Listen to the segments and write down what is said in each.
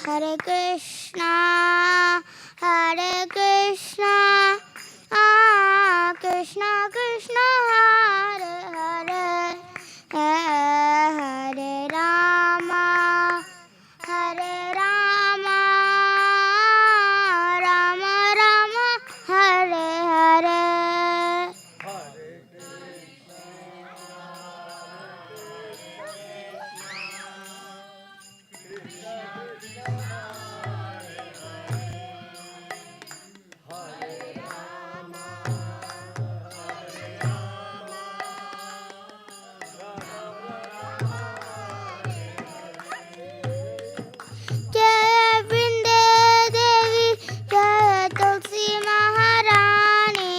Hare Krishna, Krishna Krishna, Hare Hare, Hare Rama, Rama Rama, Hare Hare. Jai Vrinde Devi, Jai Tulsi Maharani,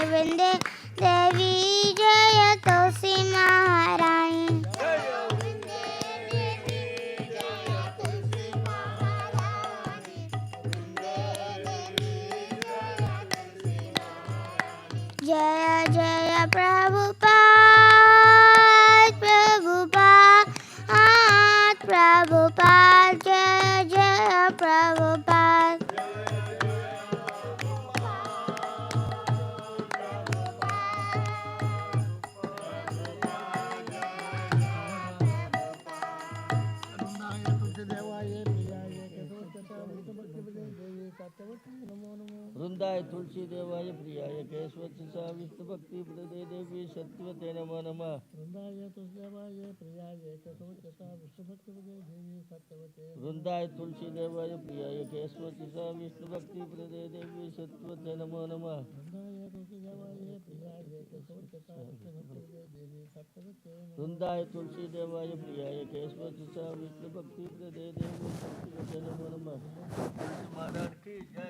Vrinde Devi, Jai Tulsi Maharani. Jaya Jaya Prabhupada, Prabhupada, Jaya Jaya Prabhupada. वृंदाय तुलसी देवाय प्रियाय केशवत्सा विष्णु भक्ति प्रदे देवी सत्वते नमो नमः। वृंदाय तुलसी देवाय प्रियाय केशवत्सा विष्णु भक्ति प्रदे देवी सत्वते। वृंदाय तुलसी देवाय प्रियाय केशवत्सा विष्णु भक्ति प्रदे देवी सत्वते नमो नमः। वृंदाय तुलसी देवाय प्रियाय केशवत्सा विष्णु भक्ति प्रदे देवी सत्वते। वृंदाय तुलसी देवाय प्रियाय केशवत्सा विष्णु भक्ति प्रदे देवी सत्वते नमो नमः। महाराज की जय।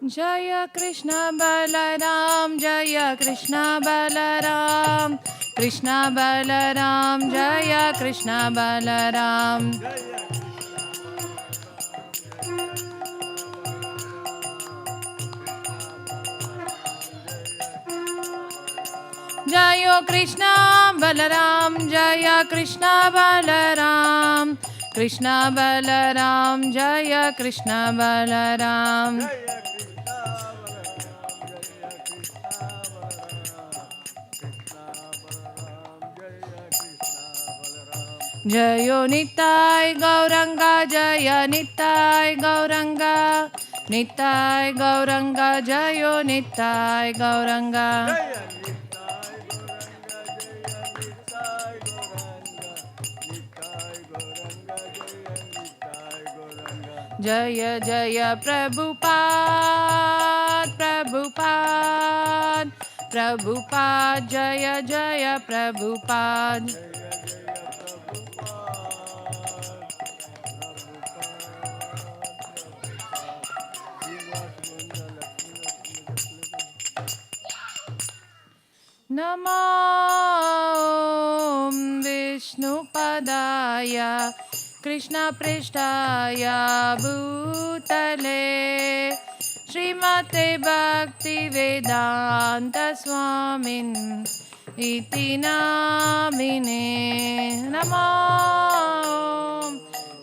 Jaya Krishna Balaram, Jaya Krishna Balaram, Krishna Balaram, Jaya Krishna Balaram. Jaya Krishna Balaram, Jaya Krishna Balaram, Krishna Balaram, Jaya Krishna Balaram. Jayo Nitai Gauranga, Jaya Nitai Gauranga, Nitai Gauranga, Jayo Nitai Gauranga. Jaya Jaya Prabhupada, Prabhupada, Prabhupada, Jaya Jaya Prabhupada. Namo Vishnupadaya Krishna Prishtaya Bhutale Srimate Bhakti Vedanta Swamin Iti Namine. Namo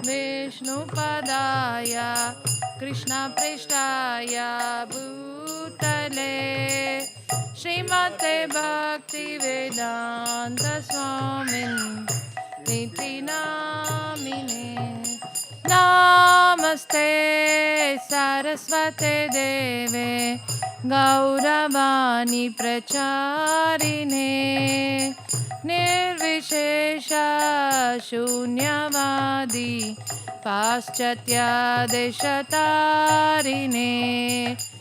Vishnupadaya Krishna Prishtaya Bhutale Srimate Bhakti Vedanta Swamin Iti Namine. Namaste Saraswate Deve Gauravani Pracharine Nirvishesha Shunyavadi Paschatya Deshatarine.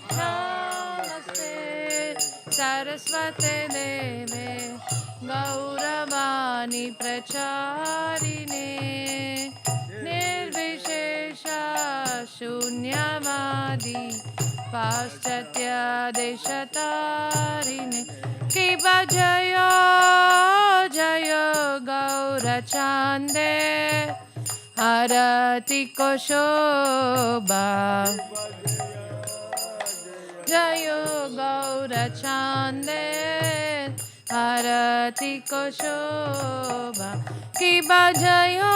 Namaste Saraswate Deve Gauravani Pracharine Nirvishesha Shunyavadi Paschatya Deshatarine. Kiba Jayo Jayo Gaurachande Harati Koshoba. Jayo Gaurachande Harati Koshoba. Kiba Jayo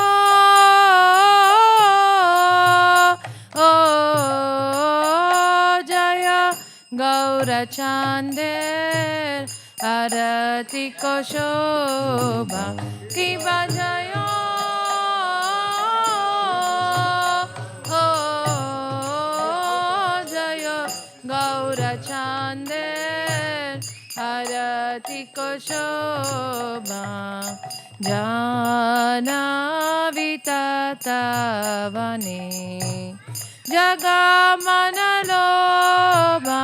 Jaya Gaurachande Harati Koshoba. Kiba Jayo Gaurachande Harati Koshoba. Jana Vitatavane Jagamanaloba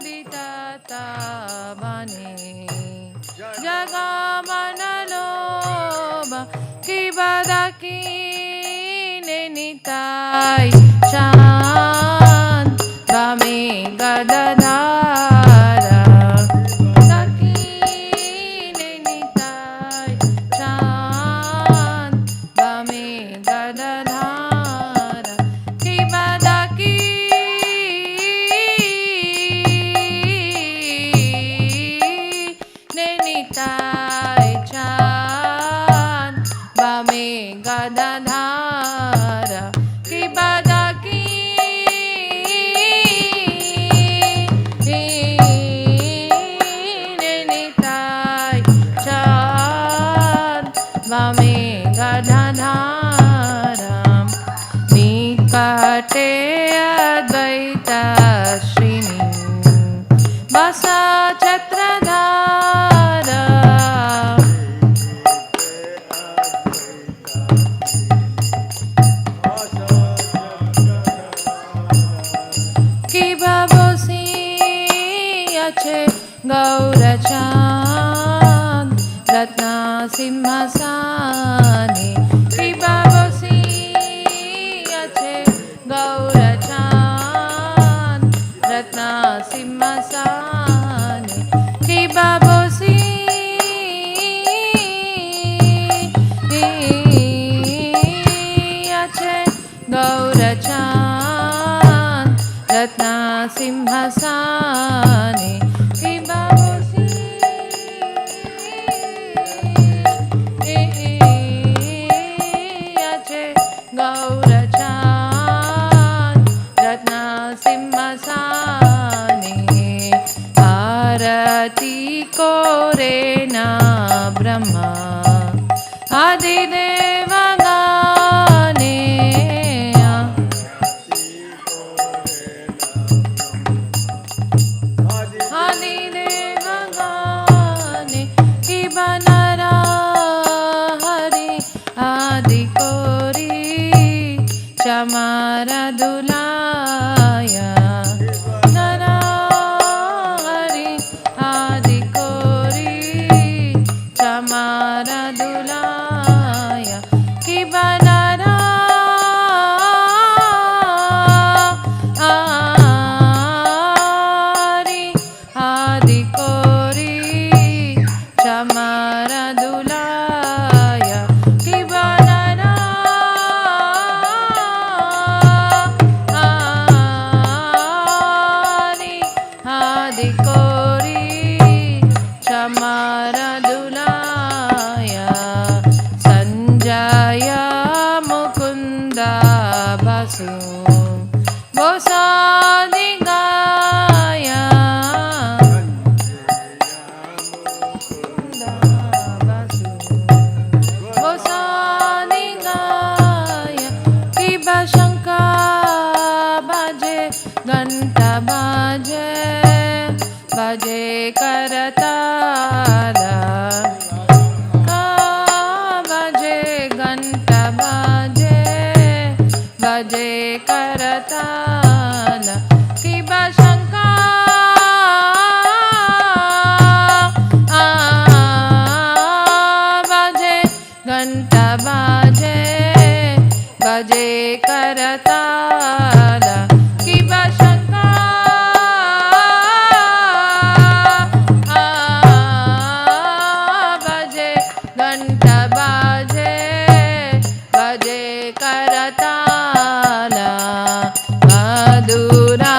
Vitatavane Jagamanaloba. Kibadaki Nenitai Chan Bame Gadadara Dakine Nitai Chan Bame Gadadara. Kibadaki Nenitai Chan Bame Gadadara. Kibadaki Nenitai Chan Bame Gadadharam. Nikate Advaita Srini Basa Chatradhara. Kibabosi Ache Gaurachand Ratna Simhasani. Kibabosi Ache Gaurachand Sinhasane विभूषि अचे गौरचाँद रत्न सिंहासने आरती कोरे न ब्रह्मा आदिदेव गाने आदिदेव गाने कि बनरा हरि आदि कोरी चमारा दुलाया नरा हरि आदि कोरी चमारा दुलाया कि बनरा हरि आदि कोरी चमारा दुलाया कि बनरा हरि आदि कोरी चमारा दुलाया संजय मुकुंद बसु गोसादि गाया गोसादि गाया कि बशंका बाजे घंटा बाजे बजे करताला का बजे घंटा बाजे बजे करताला कि बशंका बजे घंटा बाजे बजे करताला कि बशंका बजे घंटा बाजे बजे करताला मधुरा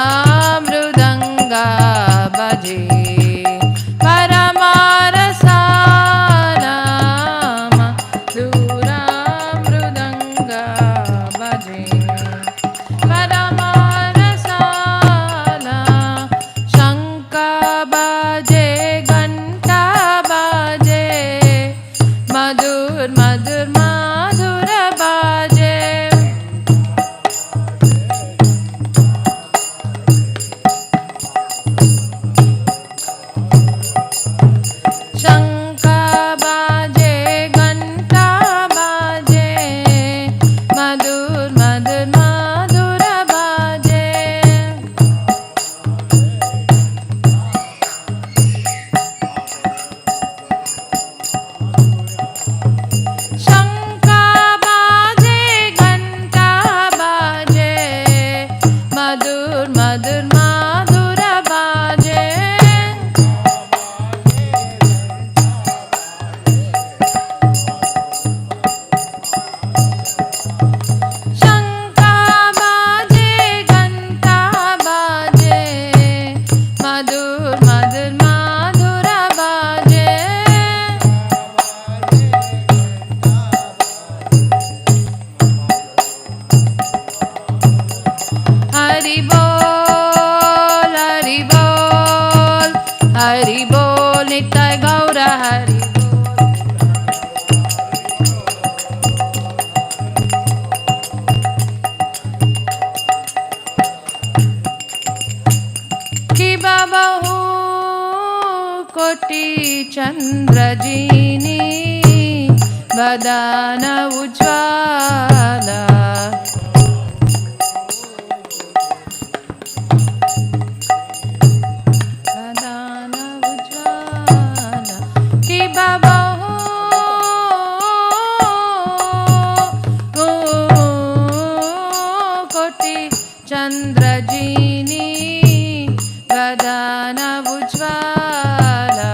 मृदंगा बजे परमारसाला मधुरा मृदंगा बजे परमारसाला शंख बाजे घंटा बाजे मधुर मधुर मधुर बाजे शंख बाजे घंटा बाजे मधुर मधुर मधुर बाजे शंख बाजे घंटा बाजे मधुर मधुर मधुर बाजे शंख बाजे घंटा बाजे मधुर मधुर मधुर बाजे हरि बोल हरि बोल हरि बोल नित्य गौर हरि कि बाबहु कोटि चंद्रजीनी वदन उज्ज्वला वदन उज्ज्वला कि बाबहु कोटि चंद्रजीनी वदन उज्ज्वला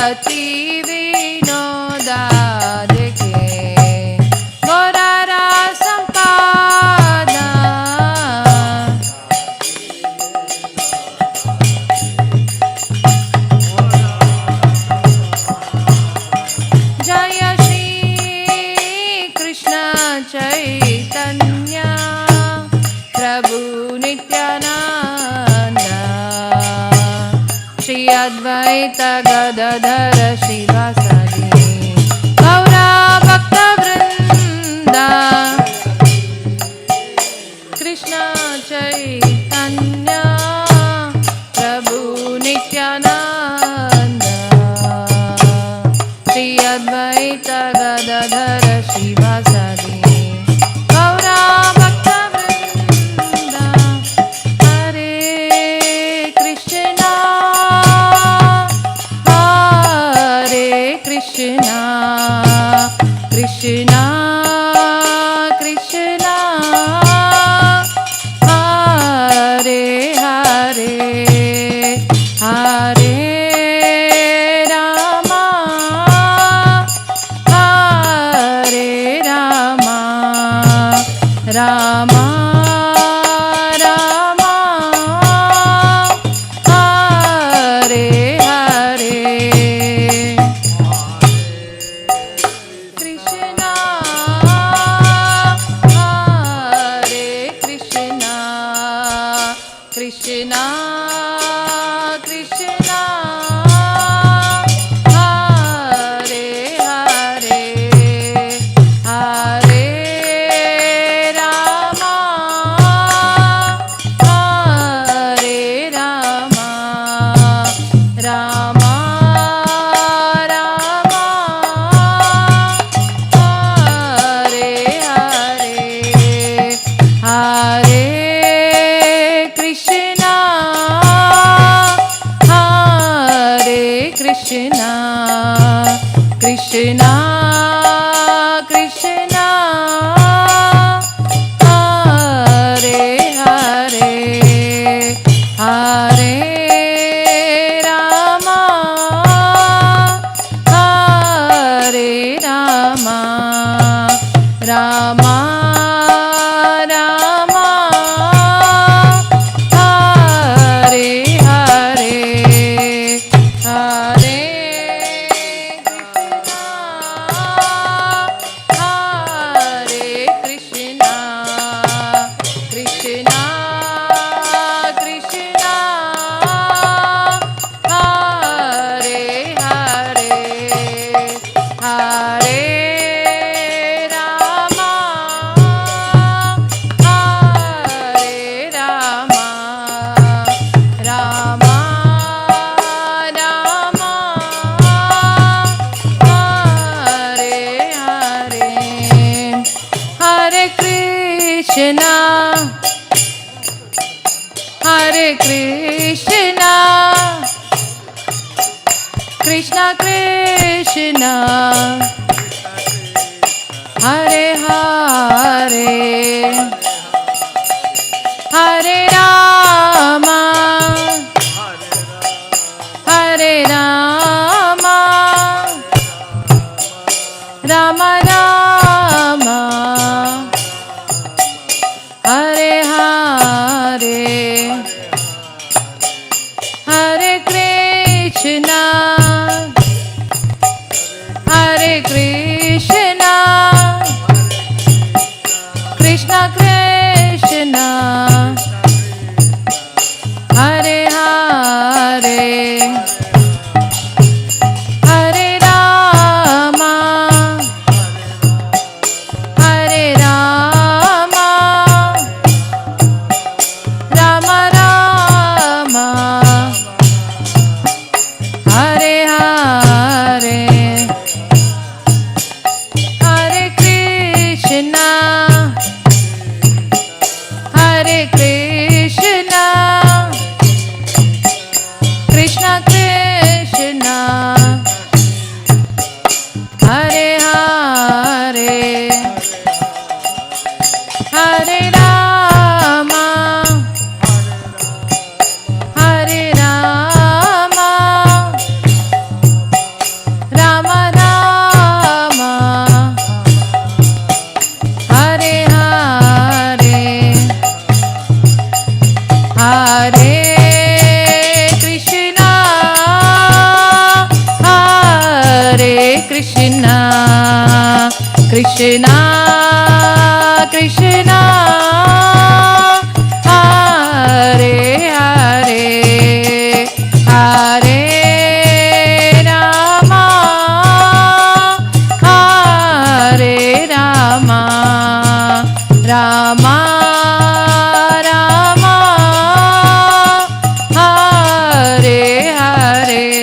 अति विनोदा देखे गौरारा संपादा जय श्री कृष्ण चैतन्य प्रभु नित्यानंद श्री अद्वैत गदाधर श्रीवासादि गौरा भक्त वृंदा कृष्ण चैतन्य प्रभु नित्यानंद श्री अद्वैत गदाधर श्रीवासादि गौरा भक्त वृंदा हरे कृष्णा कृष्णा कृष्णा कृष्णा हरे हरे हरे रामा हरे रामा रामा रामा हरे हरे कृष्णा हरे कृष्णा कृष्णा कृष्णा हरे हरे हरे रामा हरे रामा रामा रामा हरे हरे हरे कृष्णा हरे कृष्णा कृष्णा कृष्णा हरे हरे हरे रामा हरे रामा रामा रामा हरे हरे हरे कृष्णा कृष्णा कृष्णा हरे हरे हरे रामा हरे रामा रामा रामा हरे हरे हरे कृष्णा हरे कृष्णा कृष्णा कृष्णा हरे हरे हरे रामा हरे रामा रामा रामा हरे हरे हरे कृष्णा हरे कृष्णा कृष्णा कृष्णा हरे हरे हरे रामा हरे रामा रामा रामा हरे हरे हरे कृष्णा हरे कृष्णा कृष्णा कृष्णा हरे हरे हरे रामा हरे Rama Krishna Krishna Hare Hare Hare Rama Hare Rama Rama Rama Hare Hare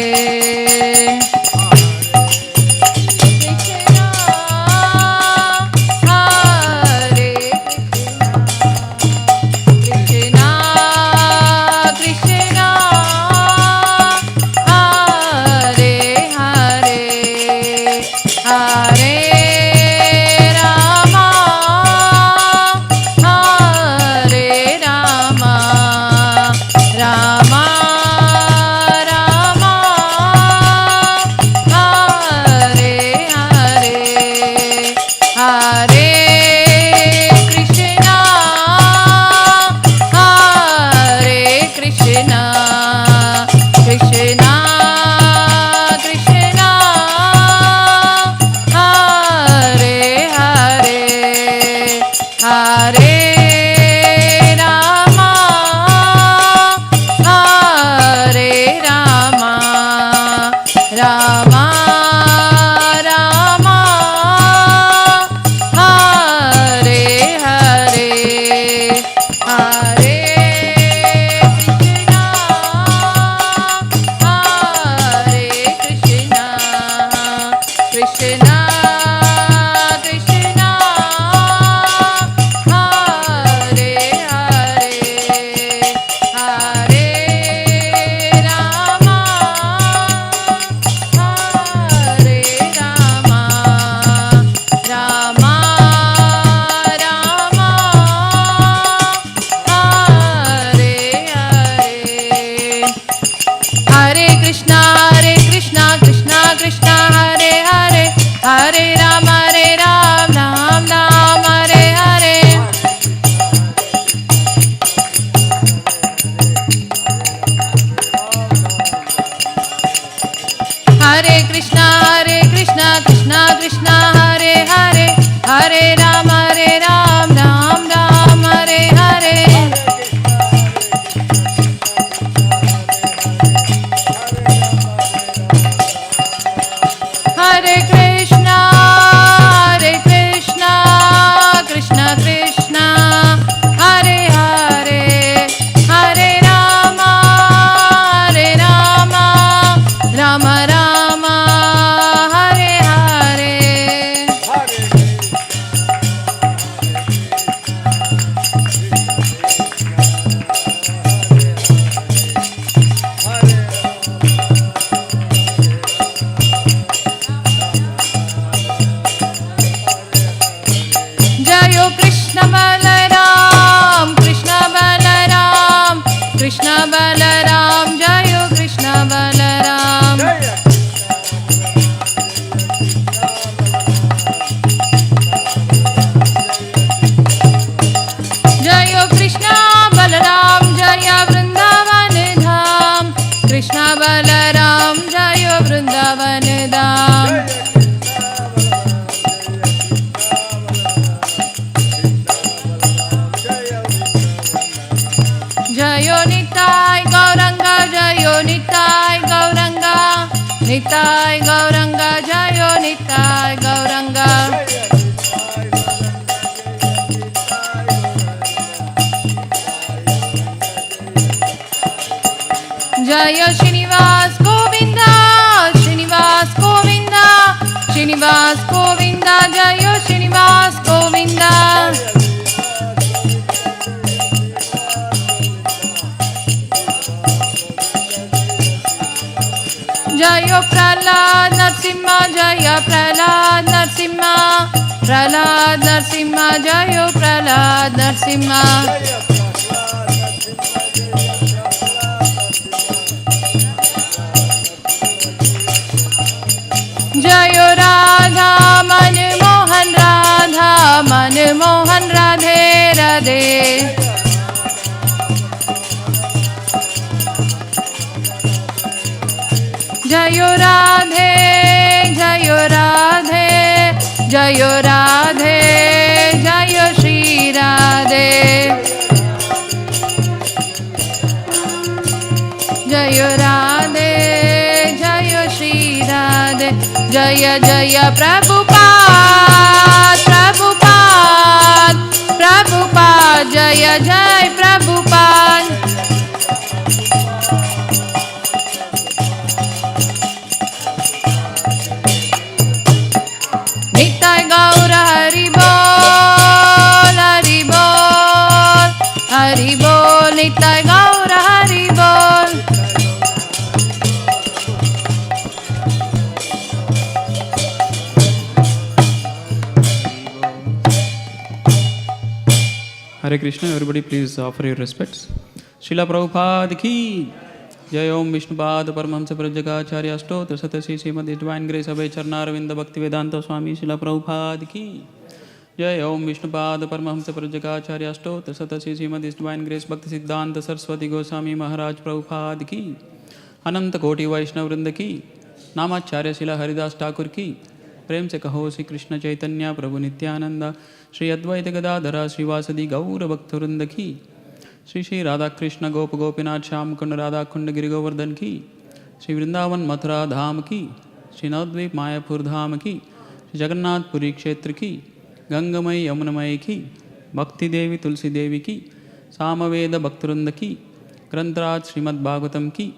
Nitai Gauranga Jayo Nitai Gauranga Jaya Srinivas Govinda Srinivas Govinda Srinivas Govinda Jaya Srinivas Govinda Jaya Prahlad Narsimha Jaya Prahlad Narsimha Prahlad Narsimha Jaya Prahlad Narsimha Jaya Radha Manmohan Radha Manmohan Radhe Radhe Jayo Radhe, Jayo Radhe, जय राधे जय श्री राधे जय राधे जय श्री राधे जय जय प्रभुपाद प्रभुपाद प्रभुपाद जय जय प्रभुपाद निताय गौर हरि बोल हरि बोल निताय गौर हरि बोल Hare Krishna, everybody please offer your respects. Srila Prabhupada ki Jai Om Vishnupad Paramahamsa Prajagacharya Stotra Satasi Srimad Divine Grace Abhay Charnaravinda Bhakti Vedanta Swami Srila Prabhupada ki Jai Om Vishnupad Paramahamsa Prajagacharya Stotra Satasi Srimad Divine Grace Bhakti Siddhanta Saraswati Goswami Maharaj Prabhupada ki Ananta Koti Vaishnav Vrinda ki Namacharya Srila Haridas Thakur ki प्रेम से कहो श्री कृष्ण चैतन्य प्रभु नित्यानंद श्री अद्वैत गदाधर श्रीवासदि गौर भक्तवृंद की श्री श्री राधा कृष्ण गोप गोपीनाथ श्याम कुंड राधा कुंड गिरि गोवर्धन की श्री वृंदावन मथुरा धाम की श्री नवद्वीप मायापुर धाम की श्री जगन्नाथपुरी क्षेत्र की गंगमयी यमुनमयी की भक्ति देवी तुलसी देवी की सामवेद भक्तवृंद की ग्रंथराज श्रीमद् भागवतम की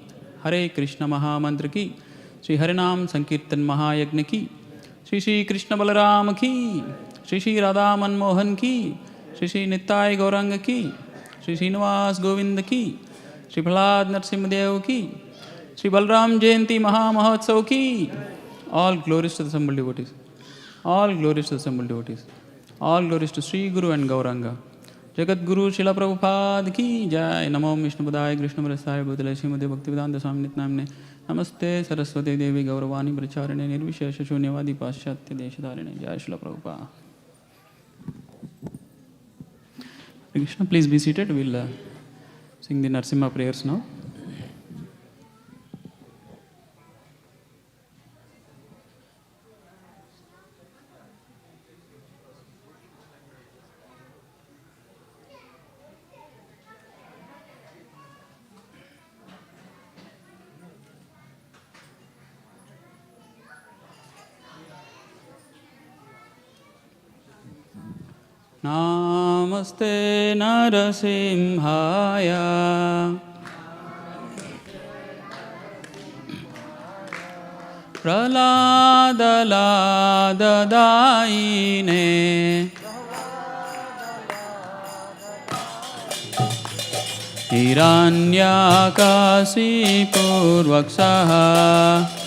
हरे कृष्ण महामंत्र की श्री हरिनाम संकीर्तन महायज्ञ की श्री श्री कृष्ण बलराम की श्री श्री राधा मनमोहन की श्री श्री नित्याय गौरंग की श्री श्रीनिवास गोविंद की श्री प्रहलाद नरसिंहदेव की श्री बलराम जयंती महामहोत्सव की all glories to the assembled devotees all glories to the assembled devotees all glories to Sri Guru and Gauranga Jagat Guru शिला प्रभुपाद की जय नमो विष्णुपदाय कृष्णप्रसाय भूतले श्रीमते भक्तिवेदांत स्वामी नित्यानंदे नमस्ते सरस्वती देवी गौरवाणी प्रचारिणे निर्विशेष शून्यवादी पाश्चात्य देशधारिणे जय शिला Prabhupada Krishna, please be seated. We'll sing the Narsimha prayers now. Namaste Narasimhaya Praladaladaine Hiranyakasipurvaksaha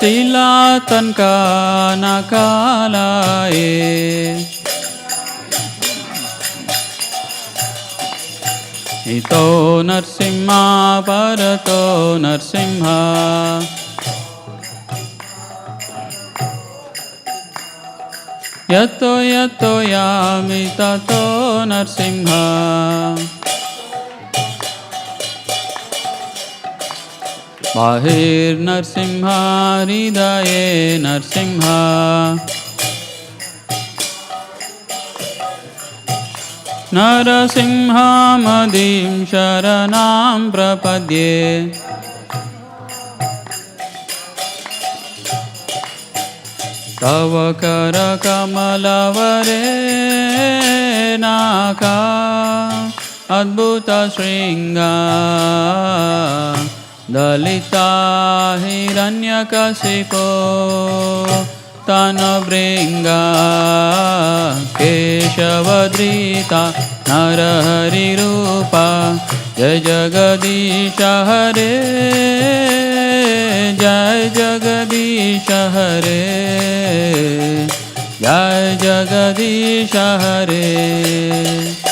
Silatan kana kalaye Ito narsimha parato narsimha Yato yato yami tato narsimha Bahir Narsimha Hridaye Narsimha Narasimha Madim Sharanam Prapadye Tava Kara Kamalavare Naka Adbhuta Shringa Dalita Hiranyakasipo Tanabringa Keshavadrita Narahari Rupa Jai Jagadisha Hare Jai Jagadisha Hare Jai Jagadisha Hare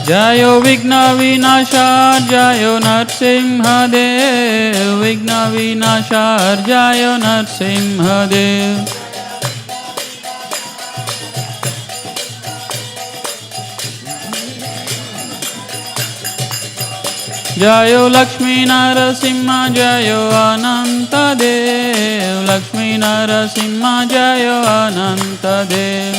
Jayo Vigna Vinasharjayo Narsimhadev. Vigna Vinasharjayo Narsimhadev. Jayo Lakshmi Narasimha Jayo Ananta Dev. Lakshmi Narasimha Jayo Ananta Dev.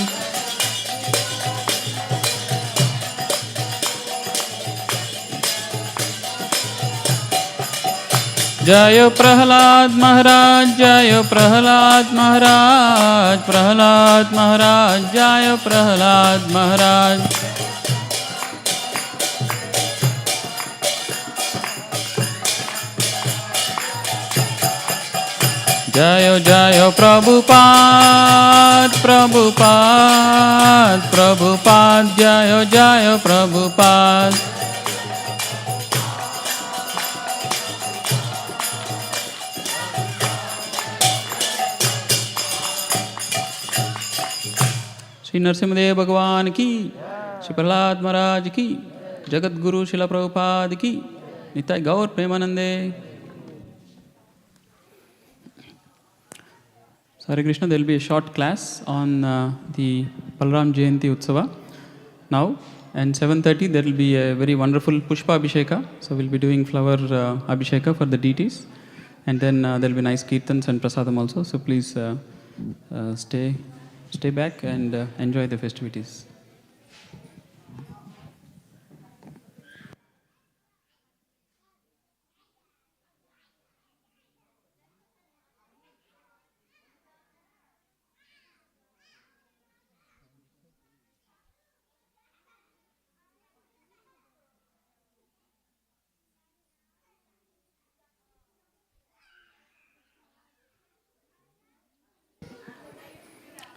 Jayo Prahlad Maharaj Jayo Prahlad Maharaj. Prahlad Maharaj Jayo Prahlad Maharaj. Jayo Jayo Prabhupada, Prabhupada, Prabhupada, Jayo Jayo Prabhupada. Shri Narasimhadev Bhagavan ki, Shri Prahlad Maharaj ki, Jagat Guru Srila Prabhupada ki, Nitai Gaur Premanande. Hare Krishna, there will be a short class on the Balarama Jayanti Utsava now, and 7:30 there will be a very wonderful Pushpa Abhisheka. So we'll be doing flower Abhisheka for the deities, and then there will be nice kirtans and prasadam also. So please stay back and enjoy the festivities.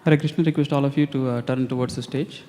Hare Krishna, request all of you to turn towards the stage.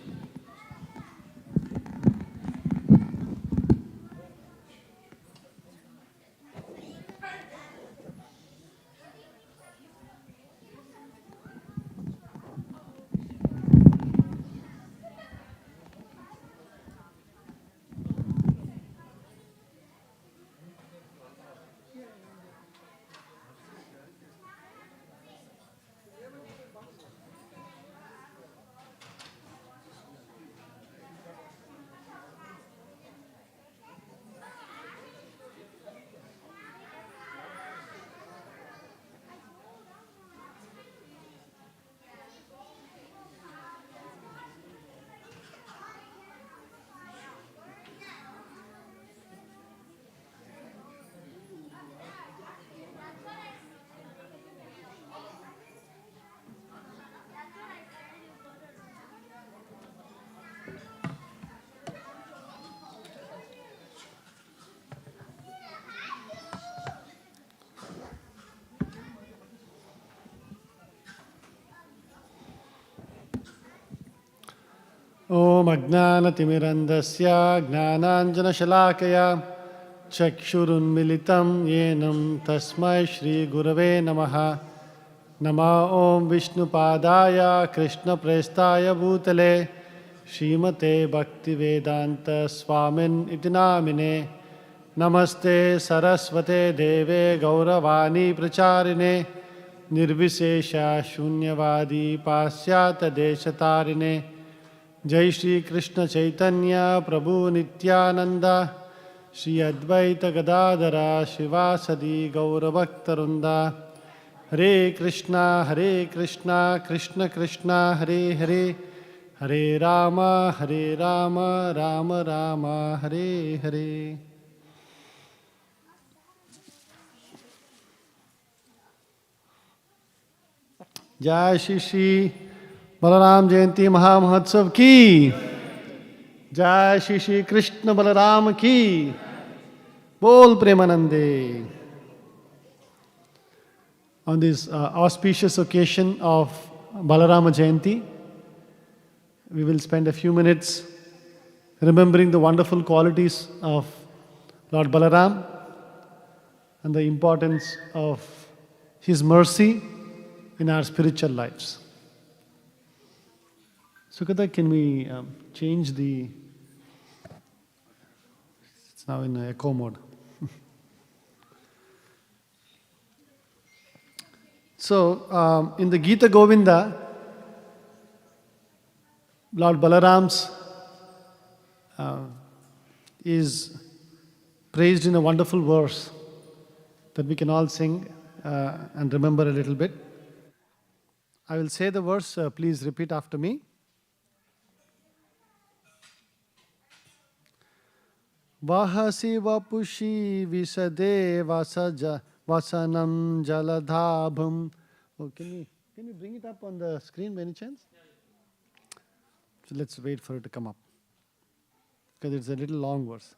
ॐ अज्ञानतिमिरन्धस्य ज्ञानाञ्जनशलाकया चक्षुरुन्मिलितं येन तस्मै श्रीगुरवे नमः। नमः ॐ विष्णुपादाय कृष्णप्रेष्ठाय भूतले श्रीमते भक्तिवेदान्तस्वामिन् इति नामिने। नमस्ते सरस्वते देवे गौरवाणी प्रचारिणे निर्विशेष शून्यवादी पाश्चात्यदेशतारिणे। जय श्री कृष्ण चैतन्य प्रभु नित्यानंद श्री अद्वैत गदाधर शिवासदि गौरभक्तवृंदा। हरे कृष्णा कृष्ण कृष्ण हरे हरे, हरे राम राम राम हरे हरे। जय श्री श्री बलराम जयंती महामहोत्सव की जय। श्री श्री कृष्ण बलराम की बोल प्रेमानंदे। On this auspicious occasion of Balarama Jayanti, we will spend a few minutes remembering the wonderful qualities of Lord Balaram and the importance of his mercy in our spiritual lives. Sukata, can we change the now in echo mode. So, in the Gita Govinda, Lord Balaram's is praised in a wonderful verse that we can all sing and remember a little bit. I will say the verse, please repeat after me. Vahasi vapushi visade vasanam jaladhabam. Oh, can you bring it up on the screen by any chance? So let's wait for it to come up, because it's a little long verse.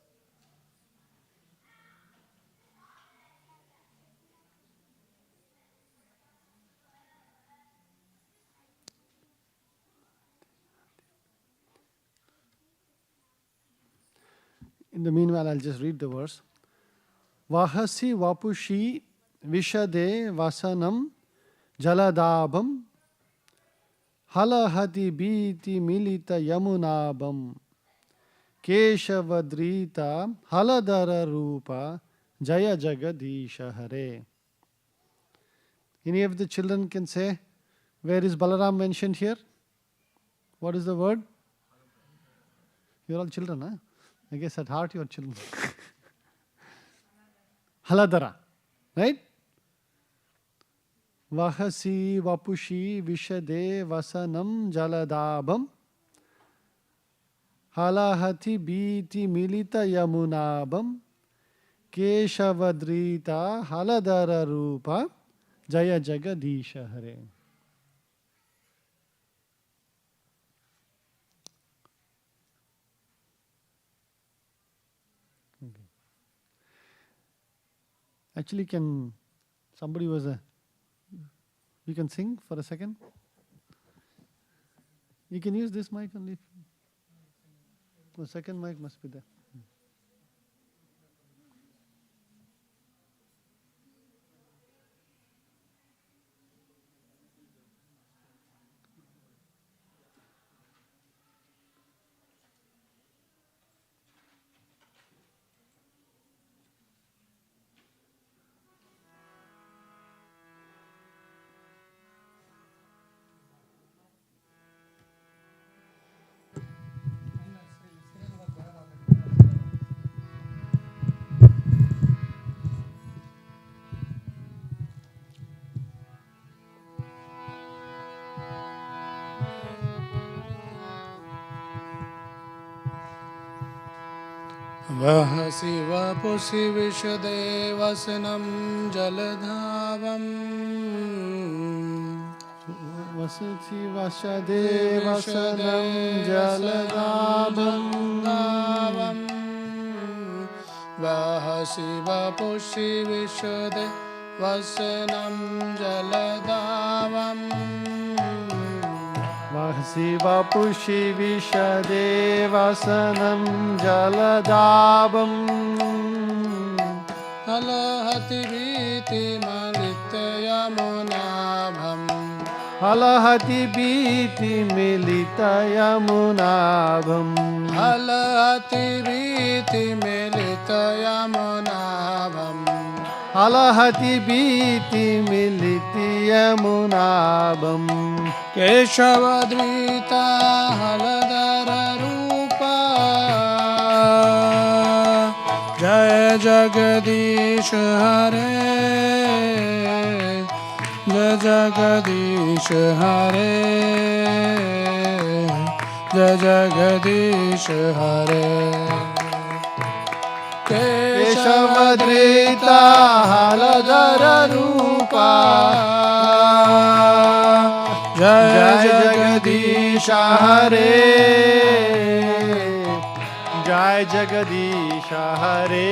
In the meanwhile, I'll just read the verse. Vahasi vapushi vishade vasanam jaladabam halahati biti milita yamunabam keshavadrita haladara rupa jaya jagadisha hare. Any of the children can say, where is Balaram mentioned here? What is the word? You're all children, huh? I guess at heart you are children. Haladara, right? Vahasi vapushi vishade vasanam jaladabam halahati biti milita yamunabam keshavadrita haladara rupa jaya jagadisha hare. Actually, you can sing for a second? You can use this mic only. The second mic must be there. वहसि वपुषि विशदे वसनं जलधावम् Vasati vasade vasanam jaladabam वहसि वपुषि विशदे वसनं जलधावम् Vahasi vapushi vishade vasanam jaladabam अलहति भीतिमलितयमुनाभम् halahati biti milita yamunabam अलहति भीतिमिलितयमुनाभम् halahati biti militi yamunabam केशवद्रीता हलधररूपा जय जगदीश हरे जय जगदीश हरे जय जगदीश हरे केशवद्रीता haladara rupa जय जगदीशा हरे जय जगदीशा हरे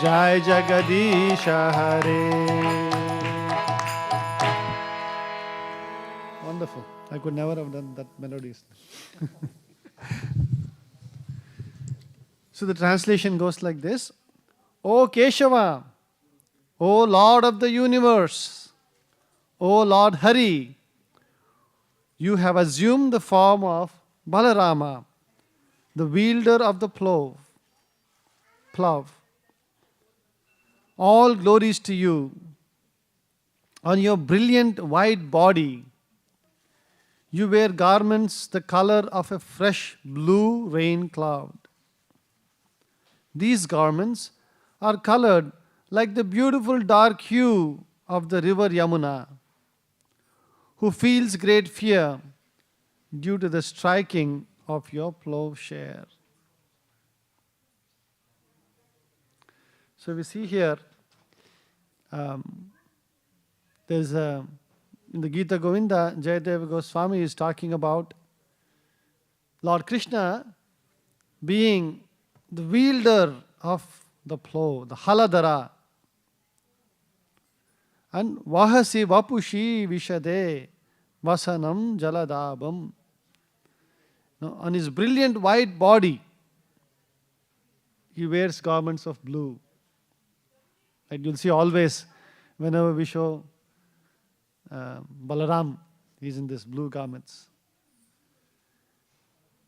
जय जगदीशा हरे. Wonderful. I could never have done that melodies. So the translation goes like this. O Keshava, O Lord of the universe, O Lord Hari, you have assumed the form of Balarama. the wielder of the plough. All glories to you. On your brilliant white body, you wear garments the color of a fresh blue rain cloud. These garments are colored like the beautiful dark hue of the river Yamuna, who feels great fear due to the striking of your plowshare. So we see here, there's in the Gita Govinda, Jayadeva Goswami is talking about Lord Krishna being the wielder of the plow, the haladara. And Vahasi Vapushi Vishade Vasanam Jaladabam. Now, on his brilliant white body, he wears garments of blue. Right? You'll see always, whenever we show Balaram, he's in these blue garments.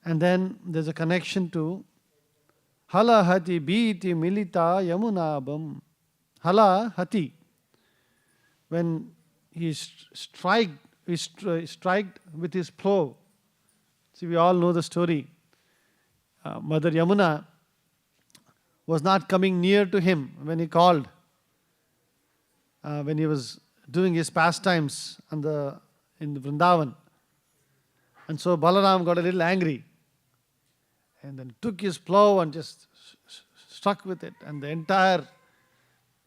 And then there's a connection to Hala Hati Biti Milita Yamunabam. Hala Hati. When he striked with his plow. See, we all know the story. Mother Yamuna was not coming near to him when he called. When he was doing his pastimes in the Vrindavan. And so Balaram got a little angry. And then took his plow and just struck with it. And the entire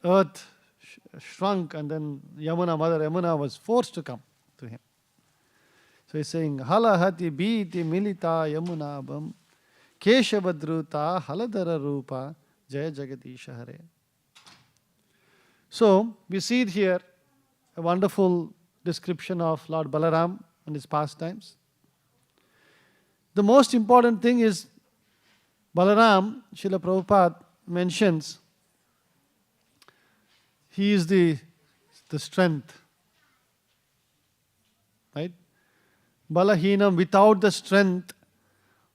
earth shrunk. And then Mother Yamuna was forced to come to him. So he's saying, Hala hati biti milita yamunabam keshavadruta haladara rupa jaya jagadisha hare. So we see it here, a wonderful description of Lord Balaram and his pastimes. The most important thing is Balaram, Srila Prabhupada mentions, he is the strength. Right? Balahinam, without the strength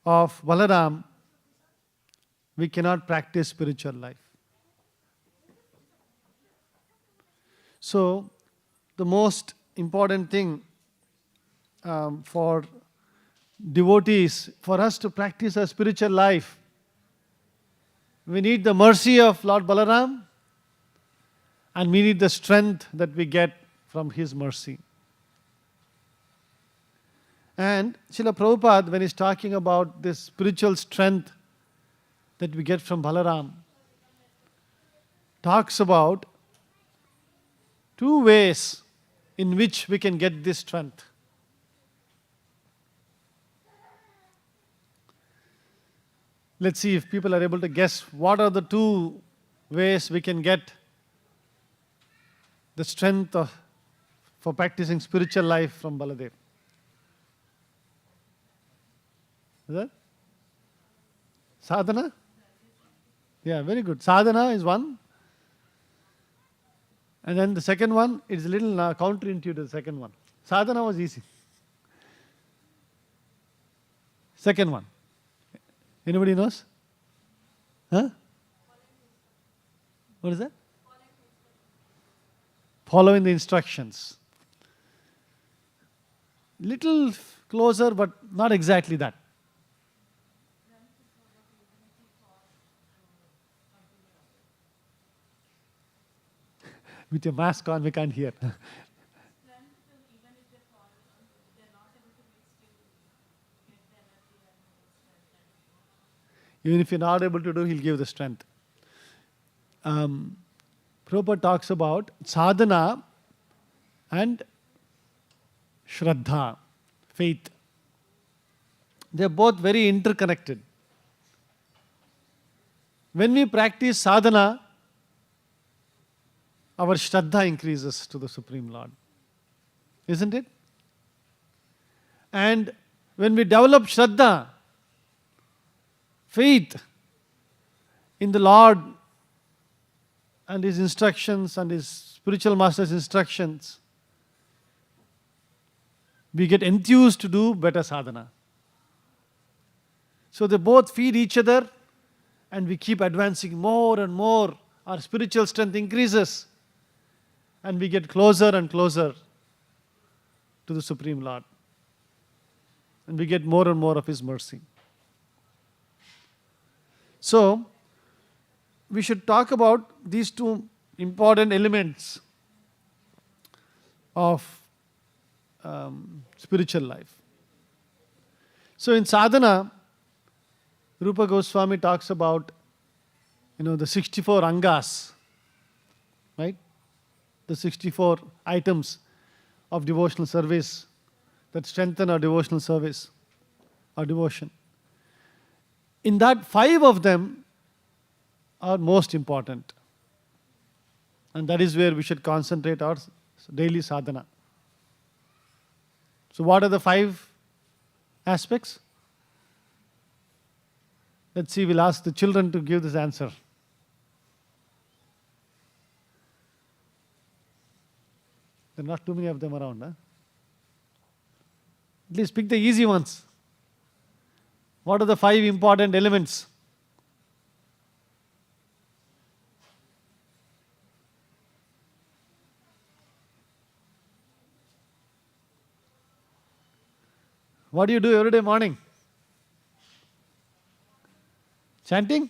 of Balaram, we cannot practice spiritual life. So, the most important thing for devotees, for us to practice a spiritual life, we need the mercy of Lord Balaram and we need the strength that we get from his mercy. And Srila Prabhupada, when he's talking about this spiritual strength that we get from Balaram, talks about two ways in which we can get this strength. Let's see if people are able to guess what are the two ways we can get the strength for practicing spiritual life from Baladev. Is that? Sadhana? Yeah, very good. Sadhana is one. And then the second one is a little counterintuitive, the second one. Sadhana was easy. Second one. Anybody knows? Huh? What is that? Following the instructions. Little closer, but not exactly that. With your mask on, we can't hear. Even if you're not able to do, he'll give the strength. Prabhupada talks about sadhana and shraddha, faith. They're both very interconnected. When we practice sadhana, our shraddha increases to the Supreme Lord. Isn't it? And when we develop shraddha, faith in the Lord and His instructions and His spiritual master's instructions, we get enthused to do better sadhana. So they both feed each other, and we keep advancing more and more. Our spiritual strength increases, and we get closer and closer to the Supreme Lord. And we get more and more of His mercy. So, we should talk about these two important elements of spiritual life. So in sadhana, Rupa Goswami talks about, the 64 angas, right? The 64 items of devotional service that strengthen our devotional service, our devotion. In that, 5 of them are most important. And that is where we should concentrate our daily sadhana. So what are the 5 aspects? Let's see, we'll ask the children to give this answer. There are not too many of them around, huh? At least pick the easy ones. What are the 5 important elements? What do you do every day morning? Chanting?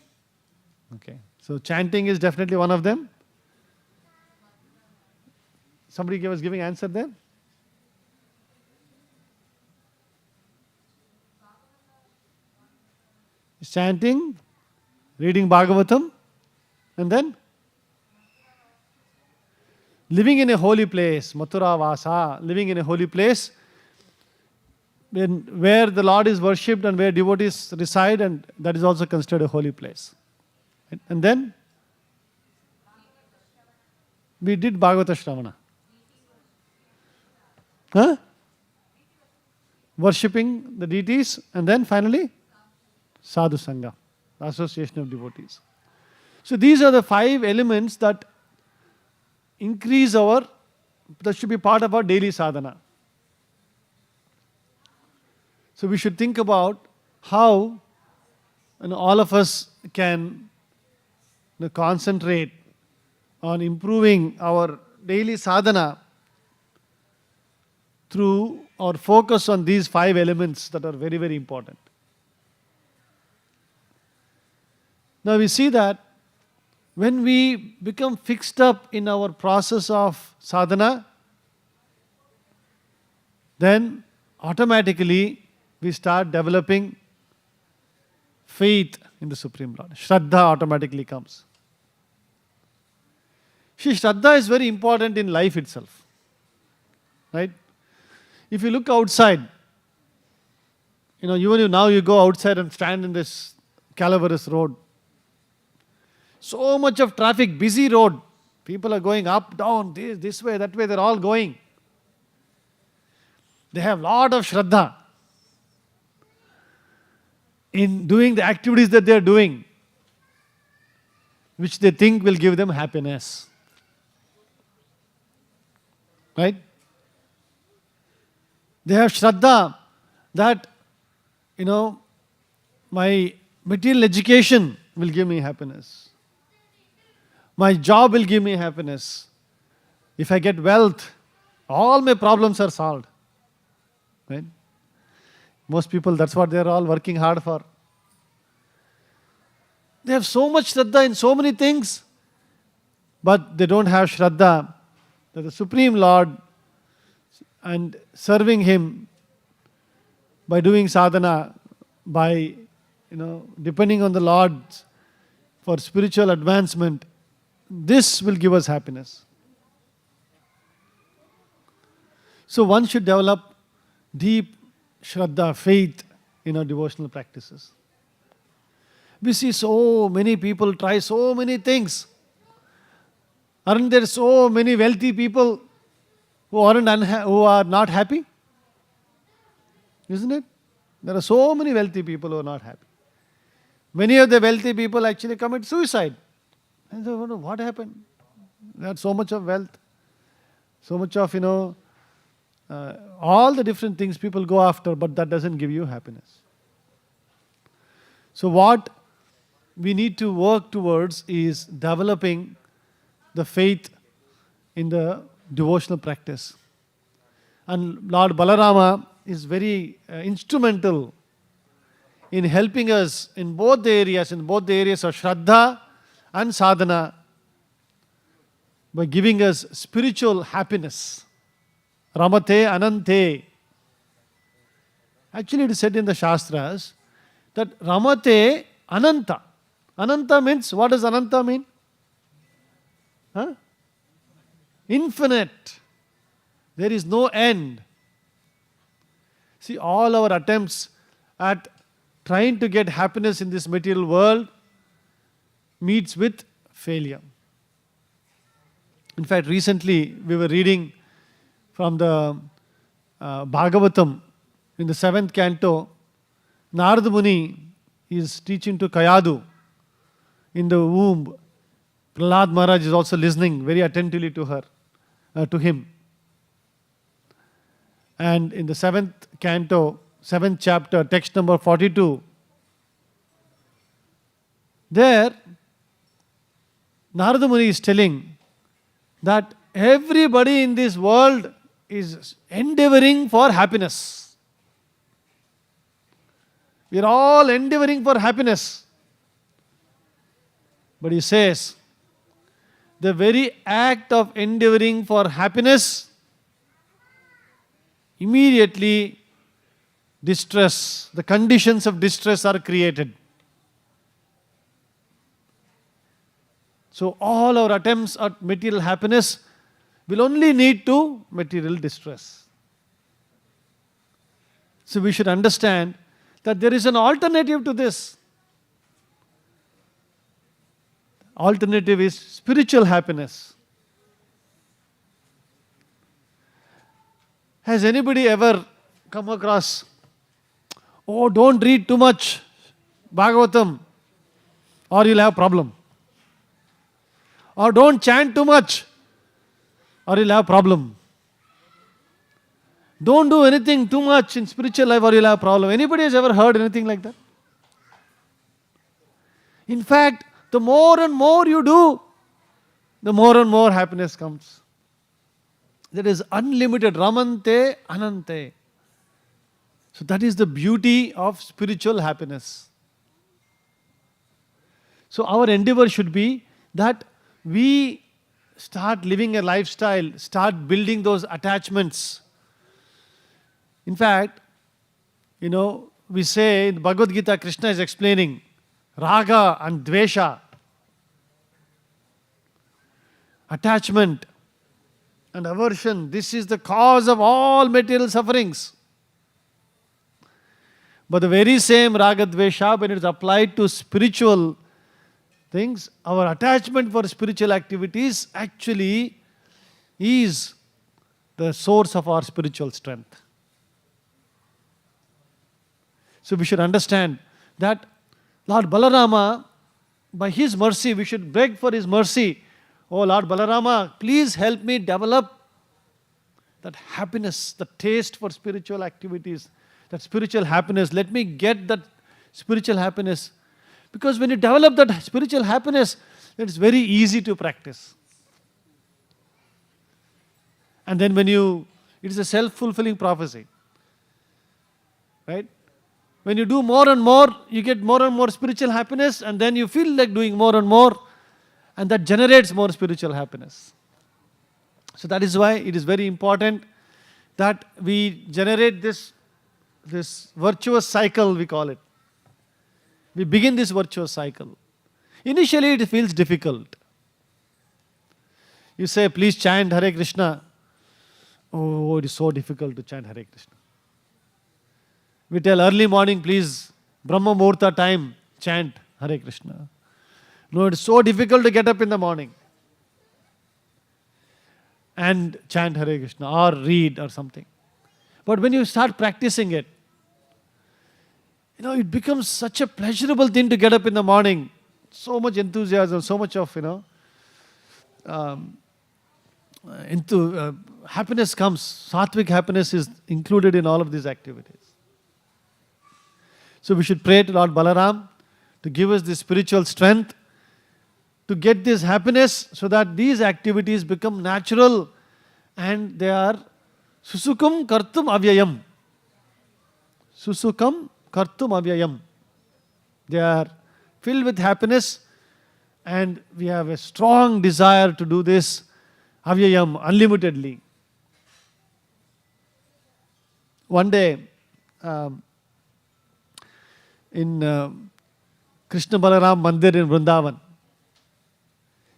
Okay. So chanting is definitely one of them. Somebody was giving answer there? Chanting, reading Bhagavatam, and then living in a holy place, Mathura Vasa, living in a holy place where the Lord is worshipped and where devotees reside, and that is also considered a holy place. And then we did Bhagavata Shravana. Huh? Worshipping the deities, and then finally Sadhu Sangha, the association of devotees. So these are the 5 elements that that should be part of our daily sadhana. So we should think about how all of us can concentrate on improving our daily sadhana through our focus on these 5 elements that are very, very important. Now we see that when we become fixed up in our process of sadhana, then automatically we start developing faith in the Supreme Lord. Shraddha automatically comes. See, Shraddha is very important in life itself. Right? If you look outside, even now you go outside and stand in this Calaveras road. So much of traffic, busy road. People are going up, down, this way, that way, they're all going. They have a lot of Shraddha in doing the activities that they're doing, which they think will give them happiness. Right? They have Shraddha that, my material education will give me happiness. My job will give me happiness. If I get wealth, all my problems are solved. Right? Most people, that's what they're all working hard for. They have so much Shraddha in so many things, but they don't have Shraddha that the Supreme Lord and serving Him by doing sadhana, by depending on the Lord for spiritual advancement, this will give us happiness. So one should develop deep Shraddha, faith in our devotional practices. We see so many people try so many things. Aren't there so many wealthy people who are not happy? Isn't it? There are so many wealthy people who are not happy. Many of the wealthy people actually commit suicide. And they wonder, what happened? They had so much of wealth, so much of, all the different things people go after, but that doesn't give you happiness. So what we need to work towards is developing the faith in the devotional practice. And Lord Balarama is very instrumental in helping us in both the areas of Shraddha and Sadhana, by giving us spiritual happiness. Ramate Anante. Actually, it is said in the Shastras that Ramate Ananta. Ananta means, what does Ananta mean? Huh? Infinite. There is no end. See, all our attempts at trying to get happiness in this material world meets with failure. In fact, recently we were reading from the Bhagavatam in the 7th canto. Narada Muni is teaching to Kayadu in the womb. Prahlad Maharaj is also listening very attentively to him. And in the 7th canto, 7th chapter, text number 42, there Narada Muni is telling that everybody in this world is endeavoring for happiness. We are all endeavoring for happiness. But he says, the very act of endeavoring for happiness, immediately distress, the conditions of distress are created. So all our attempts at material happiness will only lead to material distress. So we should understand that there is an alternative to this. Alternative is spiritual happiness. Has anybody ever come across, oh, don't read too much Bhagavatam or you'll have problem. Or don't chant too much or you'll have problem. Don't do anything too much in spiritual life or you'll have problem. Anybody has ever heard anything like that? In fact, the more and more you do, the more and more happiness comes. That is unlimited. Ramante Anante. So that is the beauty of spiritual happiness. So our endeavor should be that we start living a lifestyle, start building those attachments. In fact, we say in the Bhagavad Gita, Krishna is explaining raga and dvesha, attachment and aversion. This is the cause of all material sufferings. But the very same raga dvesha, when it is applied to spiritual things, our attachment for spiritual activities actually is the source of our spiritual strength. So we should understand that Lord Balarama, by his mercy, we should beg for his mercy. Oh Lord Balarama, please help me develop that happiness, the taste for spiritual activities, that spiritual happiness. Let me get that spiritual happiness. Because when you develop that spiritual happiness, it's very easy to practice. And then it is a self-fulfilling prophecy. Right? When you do more and more, you get more and more spiritual happiness, and then you feel like doing more and more, and that generates more spiritual happiness. So that is why it is very important that we generate this virtuous cycle, we call it. We begin this virtuous cycle. Initially it feels difficult. You say, please chant Hare Krishna. Oh, it is so difficult to chant Hare Krishna. We tell early morning, please, Brahma Muhurta time, chant Hare Krishna. No, it is so difficult to get up in the morning and chant Hare Krishna or read or something. But when you start practicing it, it becomes such a pleasurable thing to get up in the morning. So much enthusiasm, so much of, happiness comes. Sattvic happiness is included in all of these activities. So we should pray to Lord Balaram to give us the spiritual strength, to get this happiness so that these activities become natural and they are susukam kartum avyayam. Susukam kartum avyayam. They are filled with happiness and we have a strong desire to do this avyayam, unlimitedly. One day, in Krishna Balarama Mandir in Vrindavan,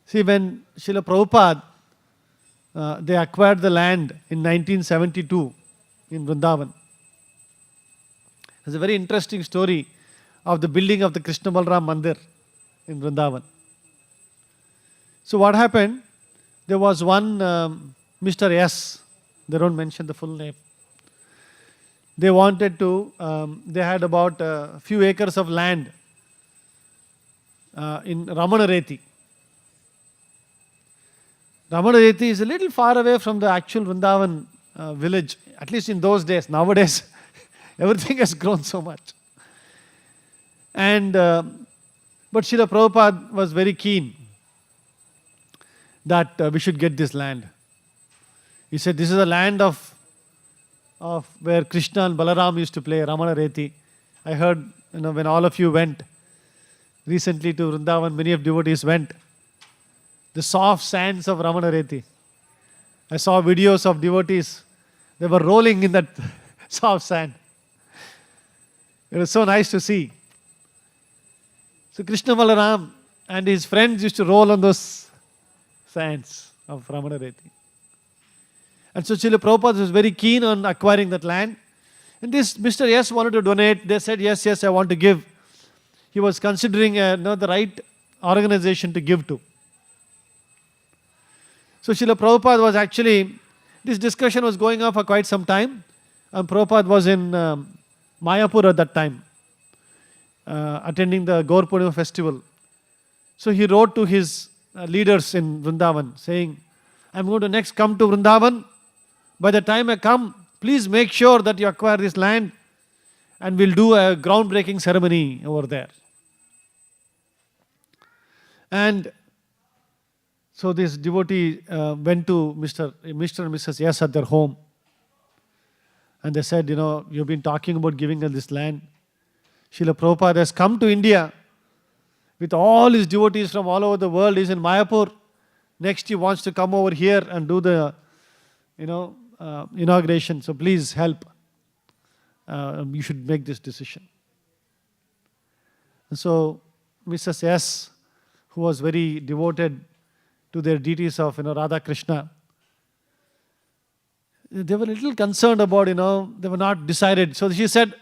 see, when Srila Prabhupada, they acquired the land in 1972 in Vrindavan. There's a very interesting story of the building of the Krishna Balarama Mandir in Vrindavan. So what happened? There was one Mr. S, they don't mention the full name. They wanted to, they had about a few acres of land in Ramanareti. Ramanareti is a little far away from the actual Vrindavan village, at least in those days. Nowadays, everything has grown so much. And, but Srila Prabhupada was very keen that we should get this land. He said, this is the land of where Krishna and Balarama used to play, Ramanareti. I heard, when all of you went recently to Vrindavan, many of devotees went. The soft sands of Ramanareti. I saw videos of devotees. They were rolling in that soft sand. It was so nice to see. So Krishna Balaram and his friends used to roll on those sands of Ramanareti. And so Srila Prabhupada was very keen on acquiring that land. And this Mr. S wanted to donate. They said, yes, I want to give. He was considering the right organization to give to. So Srila Prabhupada was actually, this discussion was going on for quite some time. And Prabhupada was in Mayapur at that time, attending the Gaur Purnima festival. So he wrote to his leaders in Vrindavan saying, I'm going to next come to Vrindavan. By the time I come, please make sure that you acquire this land and we'll do a groundbreaking ceremony over there. And so this devotee went to Mr. and Mrs. Yes at their home. And they said, you've been talking about giving us this land. Srila Prabhupada has come to India with all his devotees from all over the world. He's in Mayapur. Next he wants to come over here and do the, inauguration. So please help. You should make this decision. And so Mrs. S, who was very devoted to their deities of Radha Krishna, they were a little concerned about, they were not decided. So she said,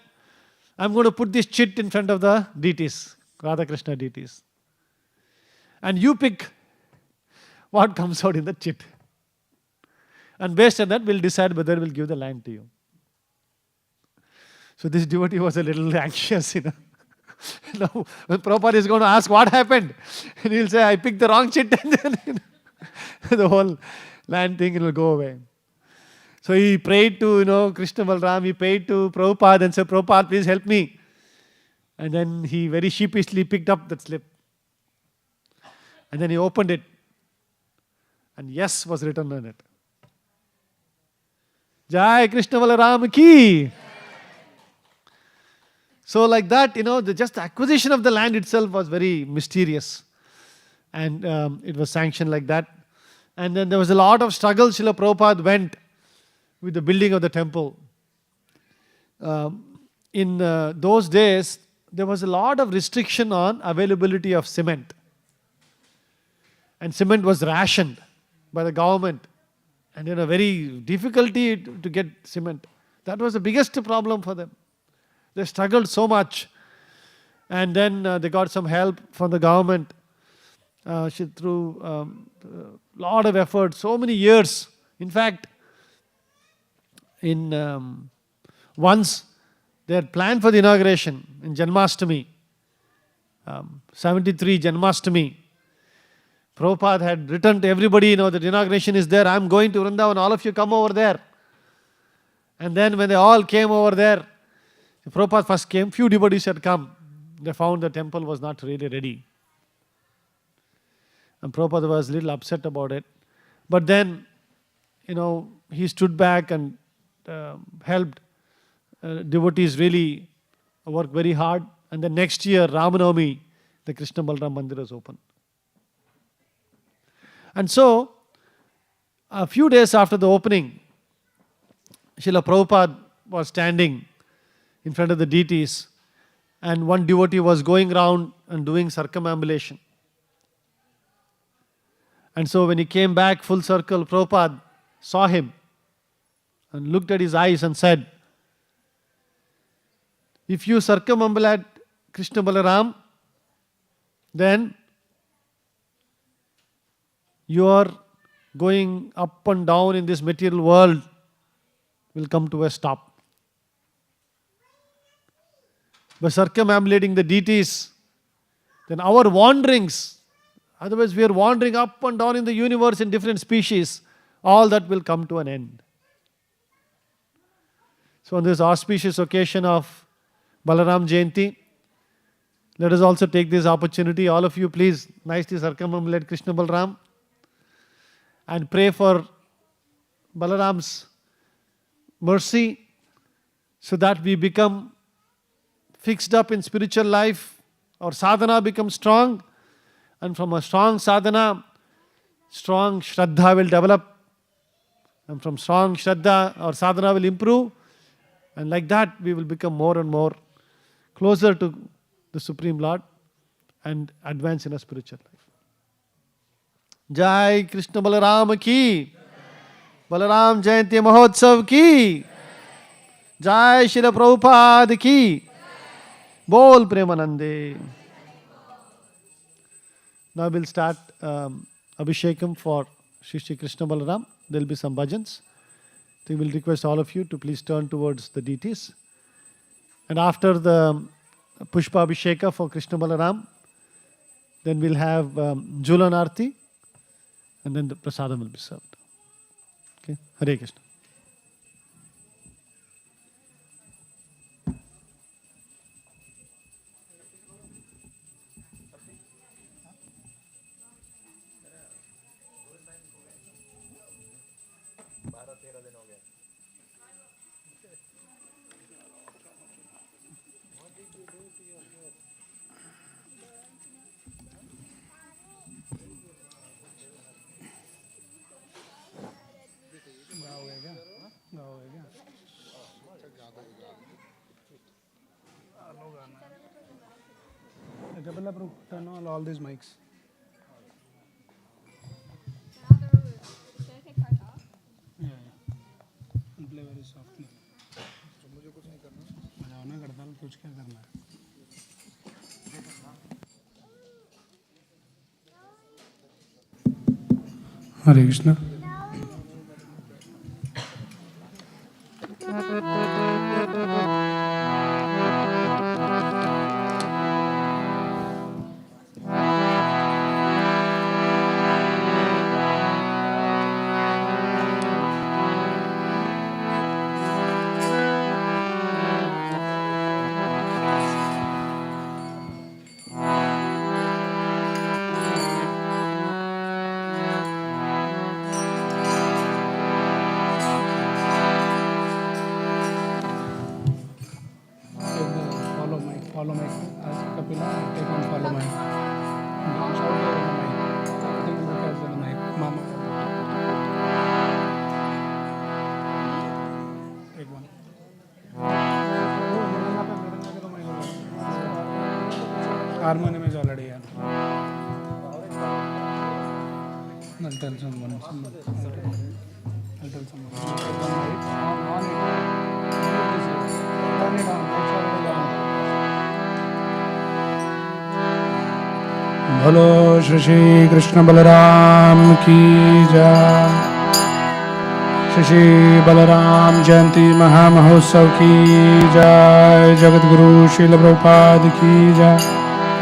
I'm going to put this chit in front of the deities, Radha Krishna deities. And you pick what comes out in the chit. And based on that, we'll decide whether we'll give the land to you. So this devotee was a little anxious, When Prabhupada is going to ask what happened, and he'll say, I picked the wrong chit, and then the whole land thing will go away. So he prayed to, Krishna Balaram, he prayed to Prabhupada and said, Prabhupada, please help me. And then he very sheepishly picked up that slip. And then he opened it. And yes was written on it. Jai Krishna Balaram ki. So like that, just the acquisition of the land itself was very mysterious. And it was sanctioned like that. And then there was a lot of struggle. Srila Prabhupada went with the building of the temple. In those days, there was a lot of restriction on availability of cement. And cement was rationed by the government. And very difficulty to get cement. That was the biggest problem for them. They struggled so much. And then they got some help from the government. Through a lot of effort, so many years. In fact, once they had planned for the inauguration in Janmashtami, 73 Janmashtami. Prabhupada had written to everybody, that inauguration is there. I'm going to Vrindavan. All of you come over there. And then when they all came over there, Prabhupada first came. Few devotees had come. they found the temple was not really ready. And Prabhupada was a little upset about it. But then, he stood back and helped devotees really work very hard. And then next year, Ramanavami, the Krishna Balaram Mandir was opened. And so, a few days after the opening, Srila Prabhupada was standing in front of the deities, and one devotee was going around and doing circumambulation. And so when he came back full circle, Prabhupada saw him and looked at his eyes and said, if you circumambulate Krishna Balaram, then you are going up and down in this material world will come to a stop. By circumambulating the deities, then our wanderings, otherwise we are wandering up and down in the universe in different species, all that will come to an end. So on this auspicious occasion of Balaram Jayanti, let us also take this opportunity, all of you please nicely circumambulate Krishna Balaram and pray for Balaram's mercy so that we become fixed up in spiritual life, our sadhana becomes strong, and from a strong sadhana, strong Shraddha will develop, and from strong Shraddha, our sadhana will improve, and like that we will become more and more closer to the Supreme Lord and advance in our spiritual life. Jai Krishna Balaram ki, Balaram Jayanti Mahotsav ki, Jai Srila Prabhupada ki, Bol Premanande. Now we'll start Abhishekam for Shri Krishna Balaram. There will be some bhajans. I think we'll request all of you to please turn towards the deities. And after the Pushpa Abhisheka for Krishna Balaram, then we'll have Julan Arti, and then the prasadam will be served. Okay, Hare Krishna. Turn on all these mics. Yeah. And play very softly. मुझे कुछ नहीं करना. बजाना करता हूँ, कुछ क्या करना है? Hare Krishna. Follow my Kapila, take on follow my. Shout over the mic. Take the guys on the mic. Mama. Take one. Harmonium is already here. I'll tell someone. I'll tell someone. On it. Turn it on. It's already on. बोलो श्री श्री कृष्ण बलराम की जय। श्री बलराम जयंती महामहोत्सव की जय। जगत गुरु श्रील प्रभुपाद की जय।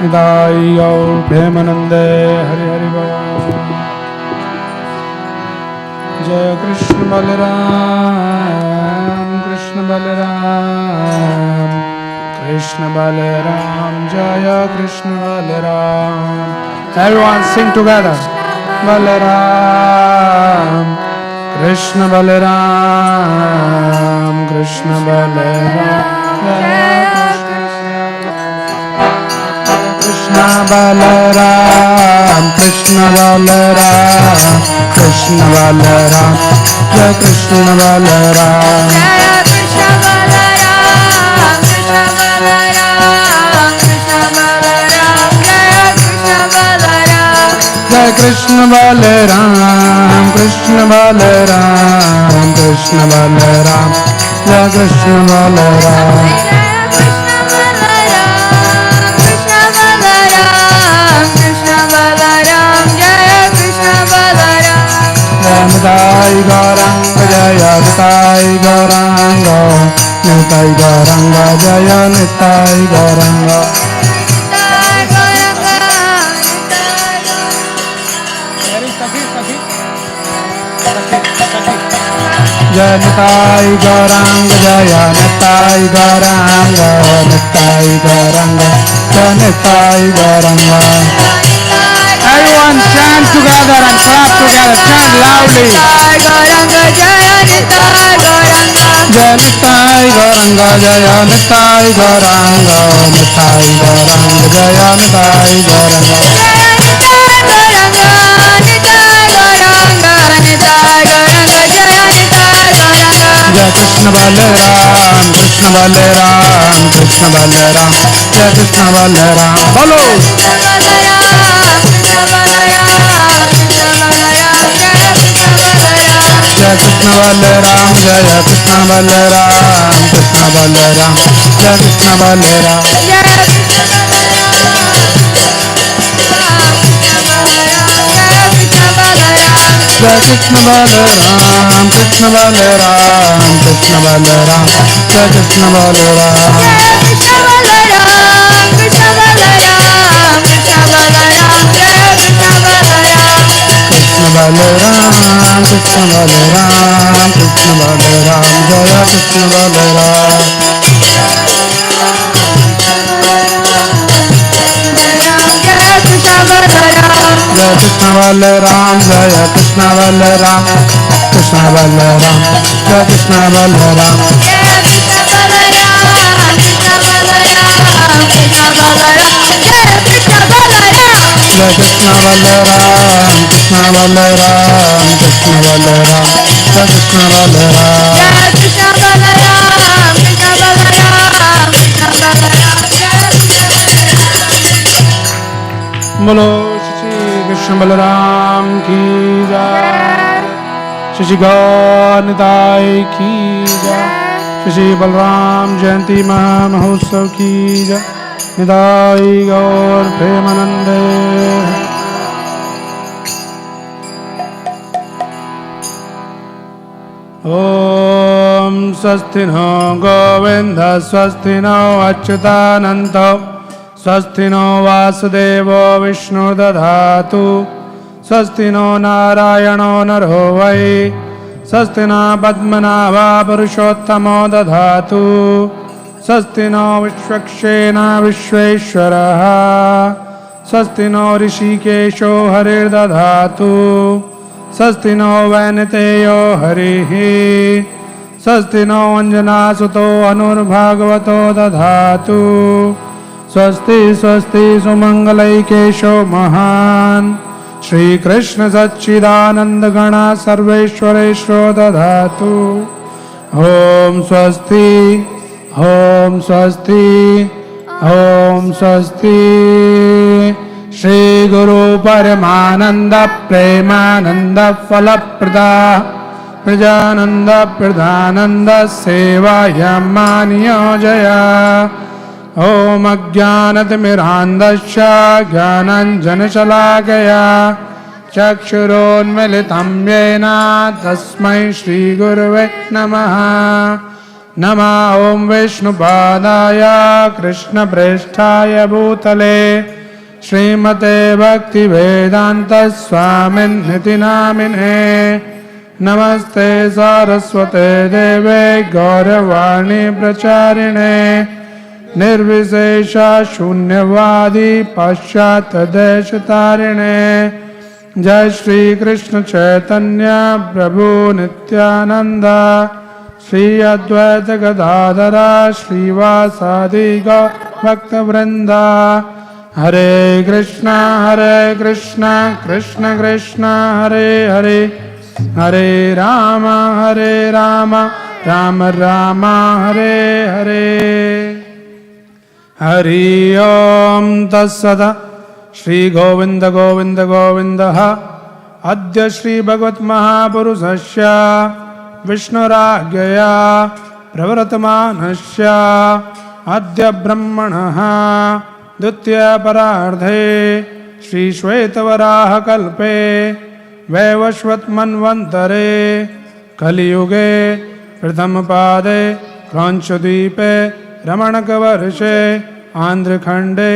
निताई और प्रेमानंदे हरि हरि बोल। जय Krishna Balram Krishna Balram Krishna Balaram Jaya Krishna Balaram. Everyone sing together. Balaram Krishna Balaram Krishna Balaram Krishna Balaram Krishna Balaram Krishna Balaram Jai Krishna Balaram Jai Krishna Balaram Krishna Balaram Krishna Balaram Jai Krishna Balaram Nitai Gauranga Jaya Nitai Gauranga Nitai Gauranga Jaya Nitai Gauranga Jaya Nitai Gauranga Jaya Nitai Gauranga Nitai Gauranga Jaya Nitai Gauranga. Everyone chant together and clap together. Chant loudly. Jaya Nitai Gauranga Jaya Nitai Gauranga Nitai Gauranga Jaya Nitai Gauranga. Jai Krishna Balaram Krishna Balaram Krishna Balaram Jai Krishna Balaram. Follow. Jai Krishna Balaram Jaya Krishna Balaram Krishna Balaram Jai Krishna Balaram. Jai Krishna Balaram Krishna Balaram Krishna Balaram Jai Krishna Balaram. Krishna Balaram Krishna Balaram Krishna Balaram Jaya Krishna Balaram. Jaya Krishna Balaram Jaya Krishna Balaram Krishna Balaram Jaya Krishna Balaram. Jai Krishna Balaram Krishna Balaram Krishna Balaram Jai Krishna Balaram. Bolo Shri Krishna Balaram ki jai. Shri Gaurnitai ki jai. Shri Balaram Jayanti Mahotsav ki jai. Nitai Gaur Premanande. Om Swasti no Govinda Swasti no Achyutananda Swasti no Vasudevo Vishnu Dadhatu Swasti no Narayano Naro Vai Swasti no Padmanabha Purushottamo Dadhatu Swasti no Vishwakshena Vishweshwaraha Swasti no Rishikesho Harir Dadhatu Swasti no Vainateyo Harihi Swasti no Anjanasuto Anurbhagavato Dadhatu Swasti Swasti Sumangalaikesho Mahan Shri Krishna Satchidananda Gana Sarveshwareshro Dadhatu. Om Swasti Om Swasti Om Swasti. Shri Guru Paramananda Premananda Falaprada Prajananda Pradhananda Seva Yamaniyo Jaya. Om Ajnanatimirandasya Jnananjanashalakaya Chakshuronmilitam Yena Tasmai Shri Gurave Namaha. Nama Om Vishnupadaya Krishna Presthaya Bhutale Srimate Bhakti Vedanta Swamin Niti Namine. Namaste Saraswate Deve Gauravani Pracharine निर्विशेष शून्यवादी पाश्चात्य देश तारिणे। जय श्री कृष्ण चैतन्य प्रभु नित्यानंद श्री अद्वैत गदाधर श्रीवासादि गौर भक्त वृंदा। हरे कृष्णा कृष्ण कृष्ण हरे हरे, हरे राम राम राम हरे हरे। हरि ओम तत्सत्। श्री गोविंद गोविंद गोविंद। अद्य श्री भगवत महापुरुषस्य विष्णुराज्ञया प्रवर्तमानस्य अद्य ब्रह्मणः द्वितीयपरार्धे श्री श्वेतवराह कल्पे वैवस्वत मन्वन्तरे कलियुगे प्रथम पादे क्रौंचद्वीपे रमणकवर्षे आंध्रखंडे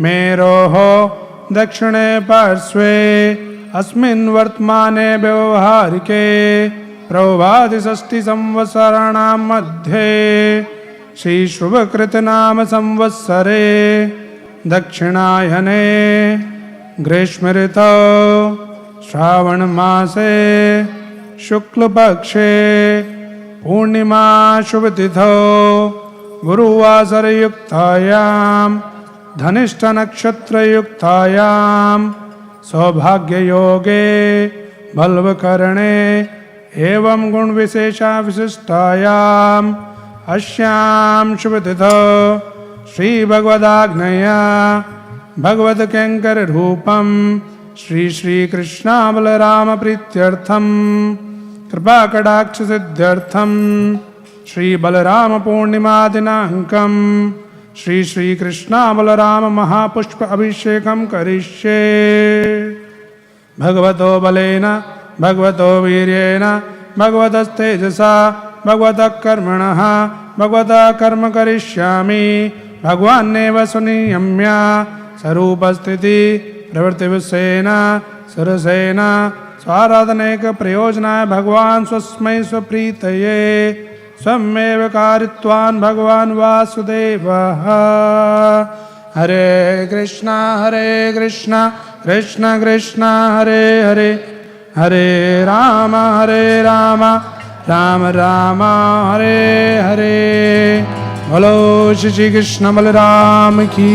मेरोः दक्षिणे पार्श्वे अस्मिन् वर्तमाने व्यवहारिके प्रभाति संवत्सराणां मध्ये श्री शुभकृत नाम संवत्सरे दक्षिणायने ग्रीष्म ऋतौ श्रावण मासे शुक्लपक्षे पूर्णिमा शुभतिथौ गुरुवासरयुक्तायां धनिष्ठ नक्षत्रयुक्तायां सौभाग्ययोगे बल्वकरणे एवं गुण विशेषा विशिष्टायाम् अस्यां शुभतिथौ श्री भगवदाज्ञया भगवत कैंकर रूपम श्री श्री कृष्ण बलराम प्रीत्यर्थम कृपा कटाक्ष सिद्ध्यर्थम श्री बलराम पूर्णिमा दिनांकम श्री श्री कृष्ण बलराम महापुष्प अभिषेकम करिष्ये। भगवतो बलेन भगवतो वीर्येण भगवतस्तेजसा भगवतः कर्मणः भगवतः कर्म करिष्यामि। भगवान्नेव सुनियम्य स्वरूपस्थिति प्रवृत्तिविषयेण सुरसेन स्वाराधनैक प्रयोजनाय भगवान् स्वस्मै स्वप्रीतये स्वमेव कारित्वान् भगवान् वासुदेवः। हरे कृष्ण कृष्ण कृष्ण हरे हरे, हरे राम राम राम हरे हरे। बोलो श्री कृष्ण बलराम की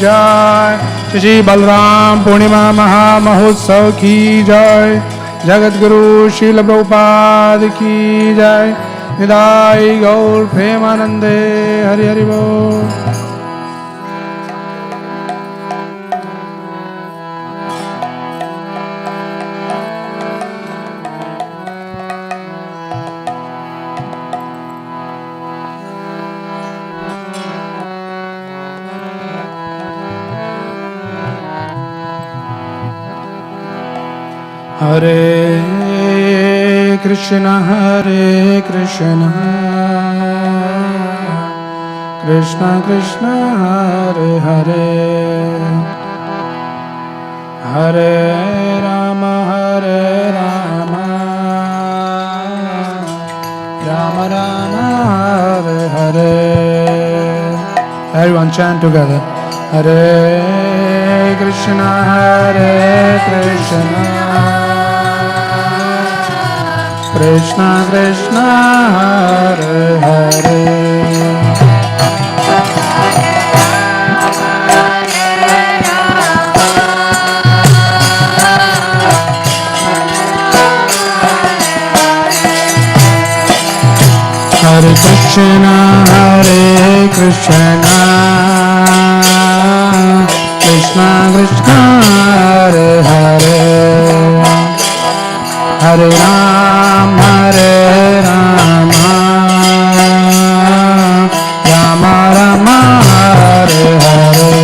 जय। श्री बलराम पूर्णिमा महामहोत्सव की जय। जगत गुरु श्रील प्रभुपाद की जय। निदाय गौर प्रेमानंदे हरि हरि बोल। हरे कृष्ण कृष्ण कृष्ण हरे हरे, हरे Ram Ram Ram Hare Hare. Everyone chant together. Hare Krishna Krishna Krishna Hare Hare। Hare Krishna Krishna Krishna Hare Hare, Hare Ram Ram Ram Hare Hare।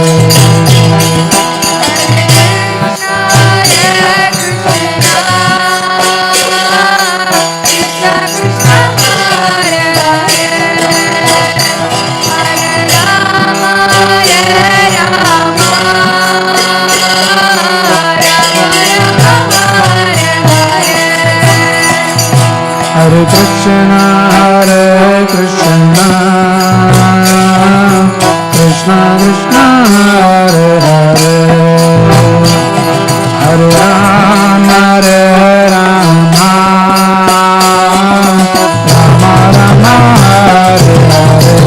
Krishna Krishna Hare Hare Hare Rama Rama Rama Rama Hare Hare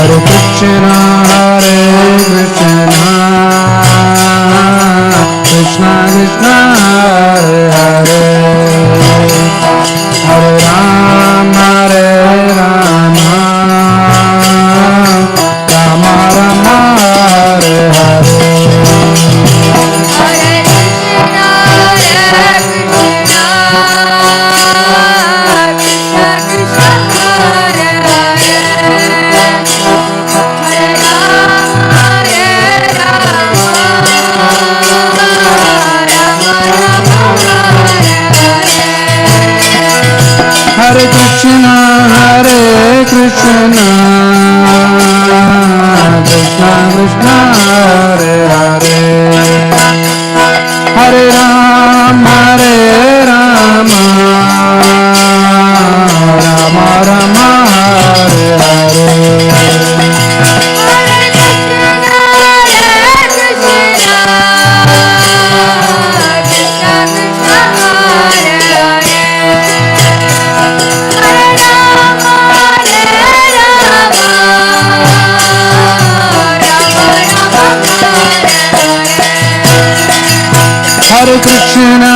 Hare Krishna Krishna Krishna Hare Hare Hare Rama Rama Rama Hare Hare Hare Krishna Krishna Krishna Hare Hare Hare Rama Rama Rama Rama Hare Hare Hare Krishna Krishna Krishna Hare Hare Hare Rama Rama Hare Krishna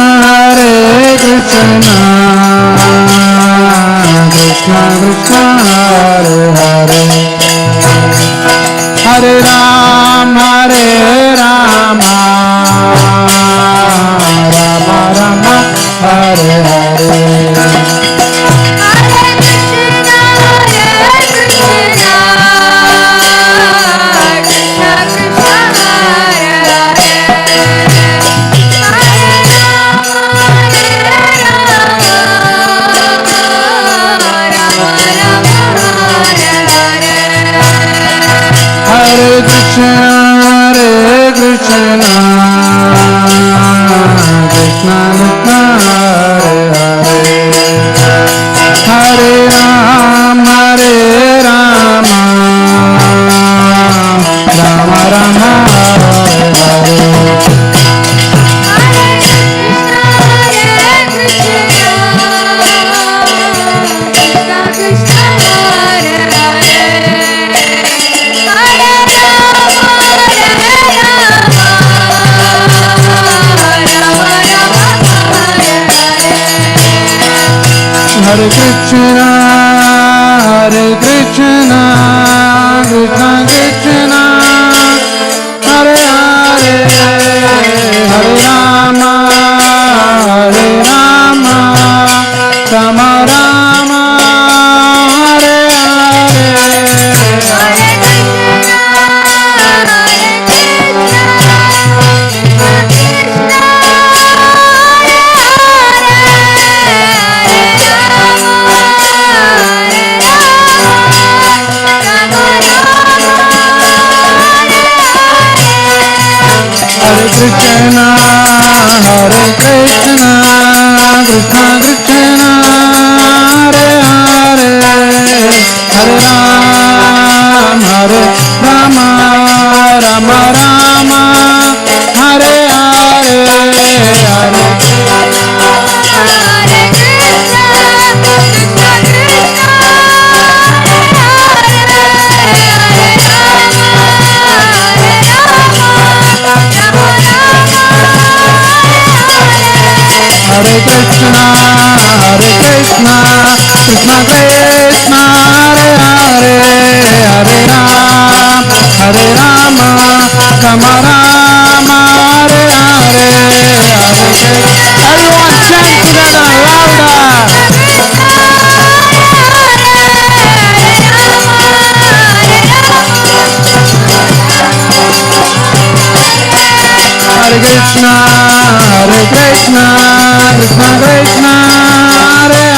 Krishna Krishna Hare Hare Hare Rama Rama Rama Hare Hare Hare Krishna Krishna Krishna Hare Hare Hare Rama Rama Rama Hare Hare Hare Krishna Krishna Krishna Hare Hare Hare Rama Rama Rama Hare Hare Hare Krishna Krishna Krishna Hare Hare Hare Rama Rama Rama Hare Hare Hare Krishna Krishna Krishna Hare Hare Hare Rama Rama Rama Hare Hare Hare Hare Krishna Krishna Krishna Hare Hare Hare Rama Rama Hare Hare Everyone chant together louder. Hare Krishna Krishna Krishna Hare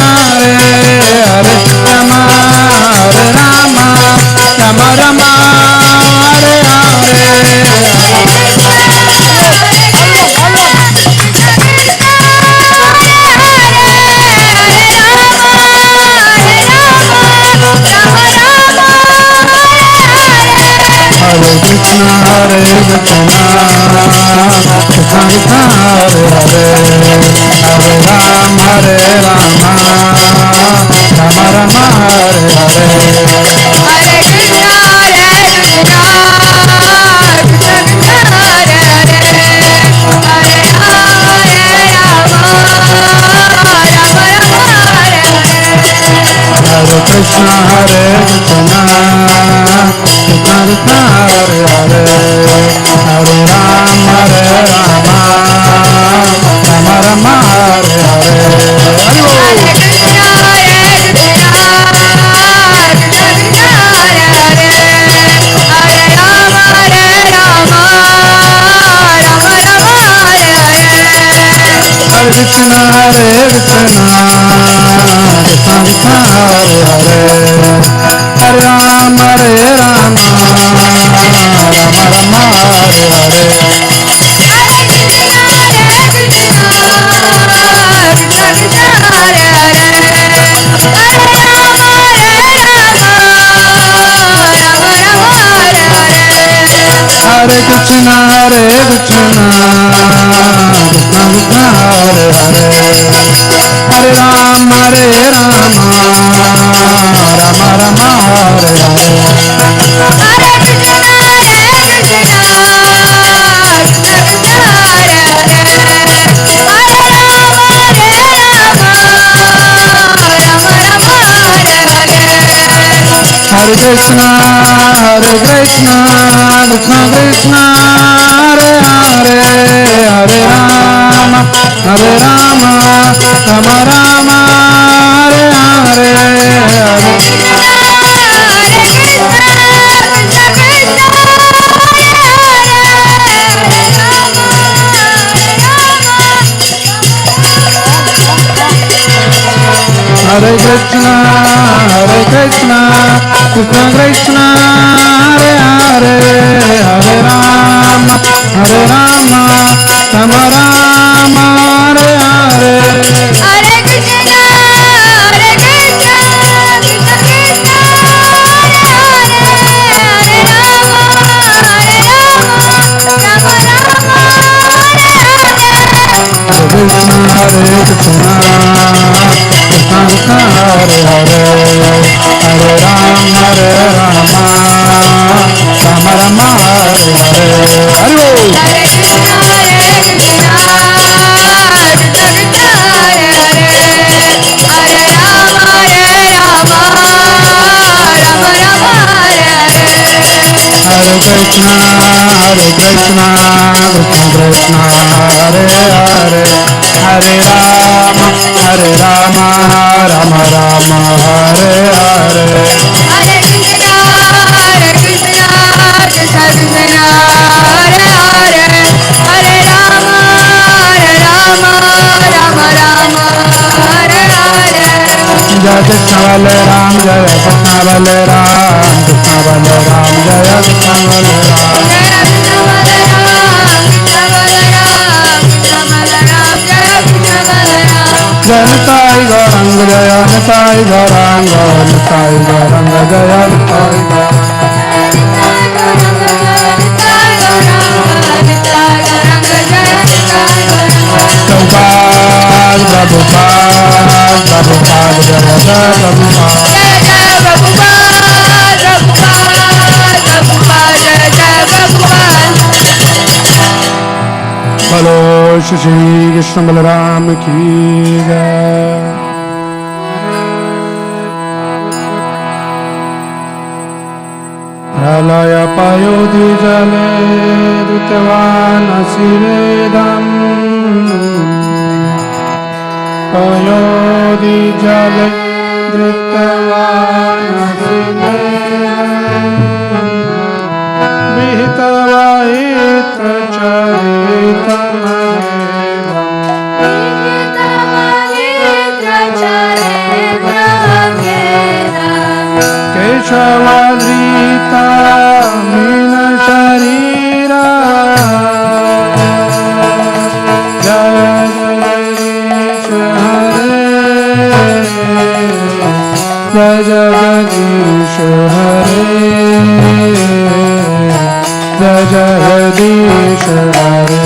Shri Krishna Balram की जय। प्रलय पयोधि जले धृतवान् शिवेदम् पयोधि जले धृतवान् शिवेदम् विहितवाहित्र केशवाधृता mean शरीरा जय जगदीश हरे जय जगदीश हरे जय जगदीश हरे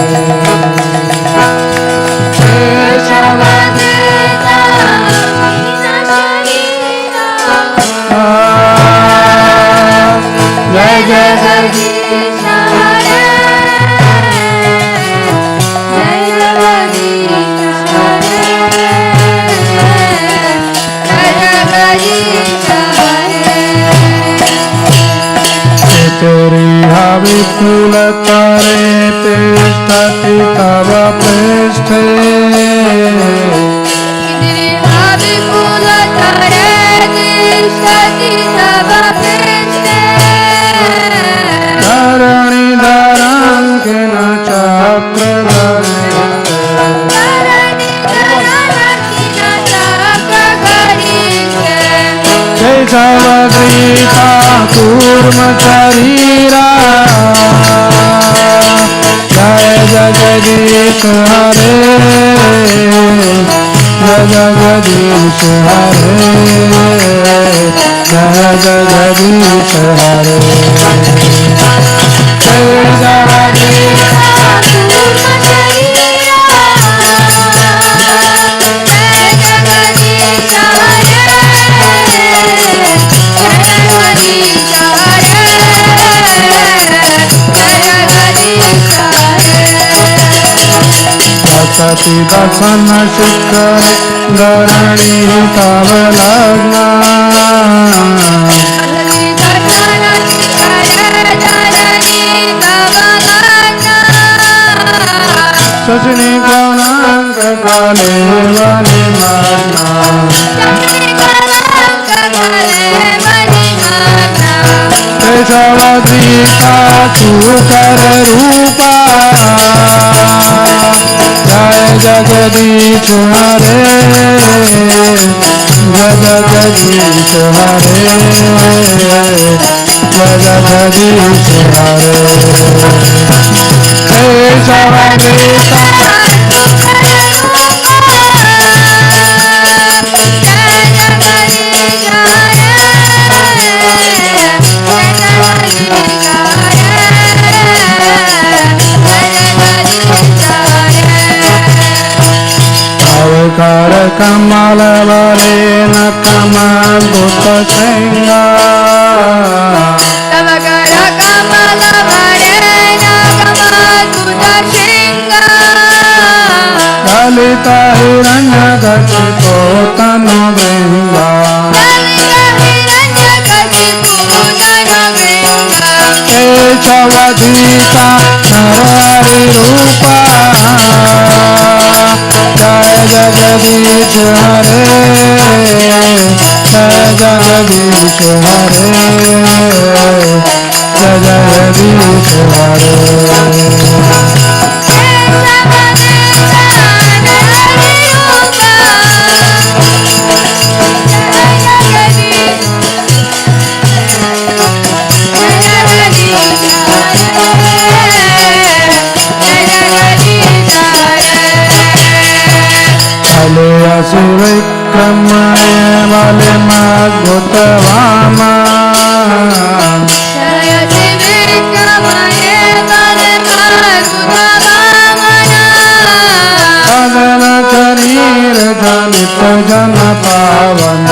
जय जगदीश हरे तेरी विपुल करे तिष्ठति तव पृष्ठे विपुल करे तिष्ठति तव पृष्ठे धरणि धराङ्किन केशवगीता कूर्म शरीरा जय जगदीश हरे जय जगदीश हरे जय जगदीश हरे सती दर्शन शिखर धरणी तव लग्ना सजनी गणांक काले वाले मग्ना केशवद्रीता सुकर रूपा जय जगदीश हरे जय जगदीश हरे जय जगदीश हरे केशवद्रीता कर कमल वरे न कमल सिंगा तव कर कमल वरे न कमल सिंगा ललित हिरण्य गच्छितो तनु वृंगा केशवधीता हरि रूपा जय जगदीश हरे जय जगदीश हरे जय जगदीश हरे विक्रमणे वाले मद्भुत वामा सदन शरीर जनित जन पावन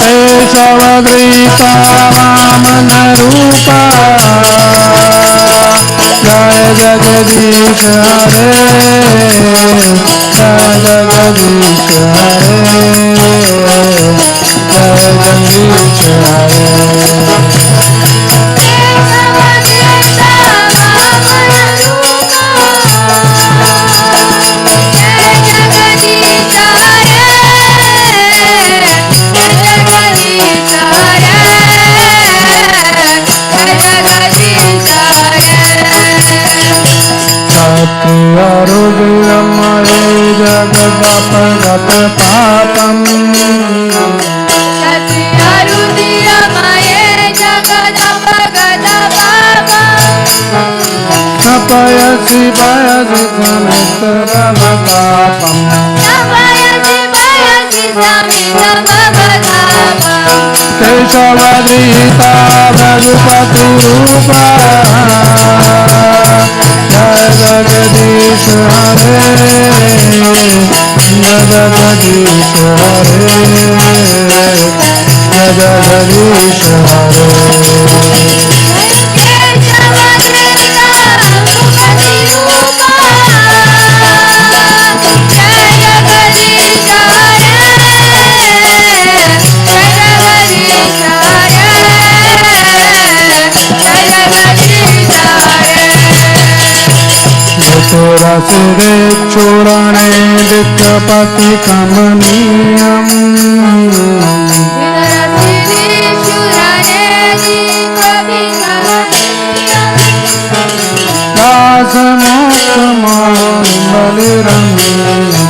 केशवद्रीता वामन रूपा जय जगदीश हरे जय जगदीश हरे जय जगदीश हरे रुद्रमये जगदपगत पापम् नपयसि पयसि समित्रमतापम् केशवधृता रघुपति रूपा जय जगदीश हरे जय जगदीश हरे जय जगदीश हरे रसिरे चूरणे दिक्पति कमनीयम् दासमुक्तमौलिरमणीयम्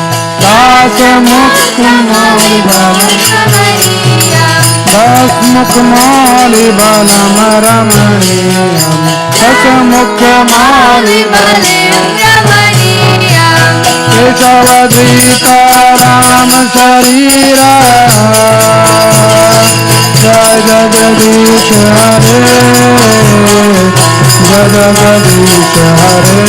दासमुक्तमौलिबलमरमणीयम् केशवधृता राम शरीरा जय जगदीश हरे जय जगदीश हरे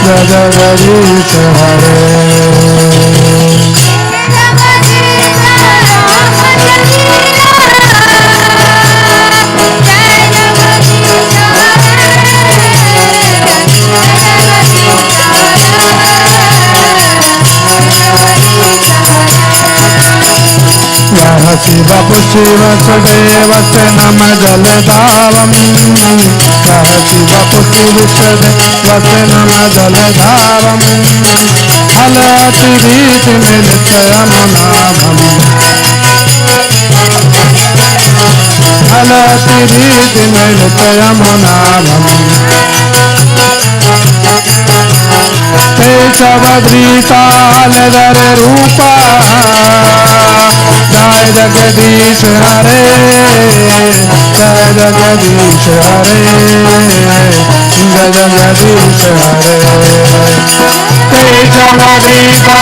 जय जगदीश हरे शिव पुशिव सदेवस्य नम जलधावम् शिव पुशिव सदेवस्य नम जलधावम् हलतिरीति मिलितयमुनाभम् हलतिरीति मिलितयमुनाभम् केशवधृता नगर रूपा जय जगदीश हरे जय जगदीश हरे जय जगदीश हरे केशवधृता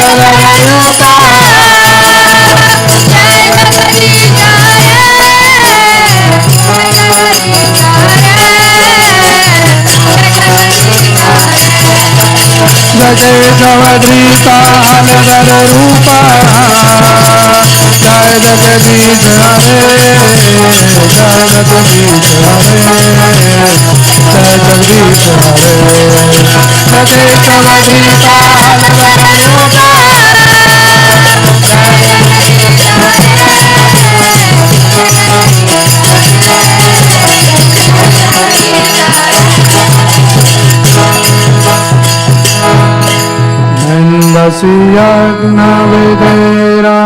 नगर रूपा केशवधृता नगर रूपा जय जगदीश हरे जय जगदीश हरे जय जगदीश हरे केशवधृता नगर रूपा नन्दसियज्ञविधेरा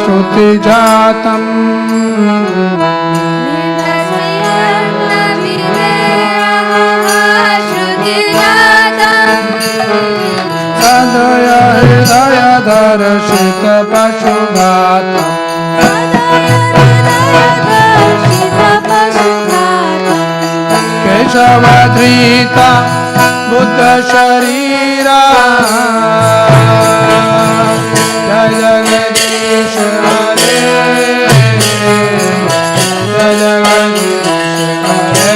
श्रुतिजातम् सदय हृदयदर्शित पशुघातम् केशवधृता बुद्ध शरीरा जय जगदीश हरे जय जगदीश हरे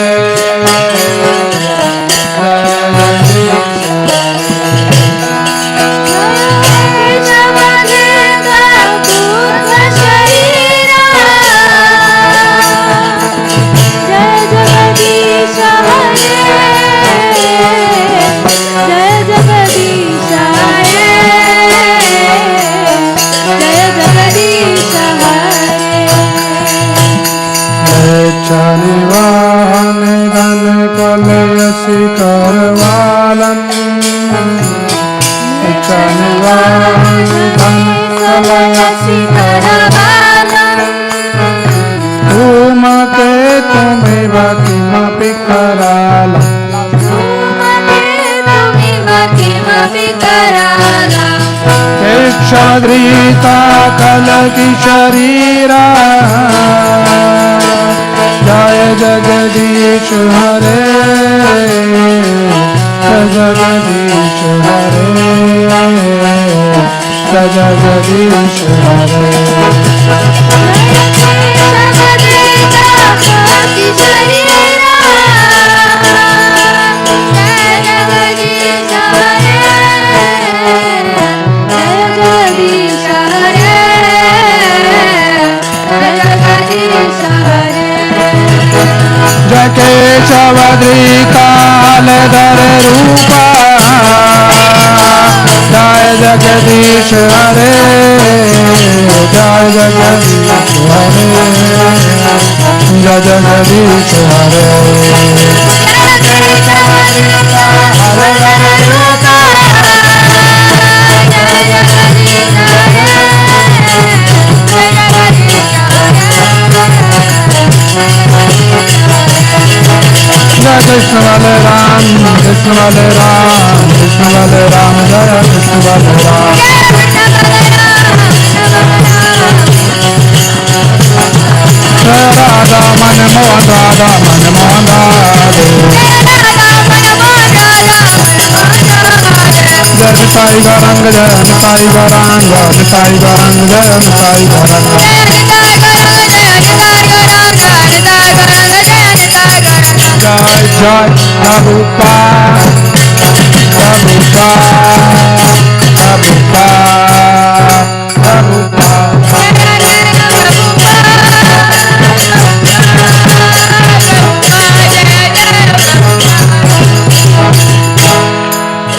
केशवधृता कलकी शरीरा जय जगदीश हरे जय जगदीश हरे जय जगदीश हरे केशवद्रिकालधर रूपा जय जगदीश हरे जय जगदीश हरे जय जगदीश हरे जय कृष्ण बलराम कृष्ण बलराम कृष्ण बलराम जय कृष्ण बलराम राधा मन मोहन राधा मन मोहन राधे जय निताई गौरंग जय निताई गौरांग निताई गौरंग जय निताई गौरंग जय जय प्रभुपाद प्रभुपाद प्रभुपाद प्रभुपाद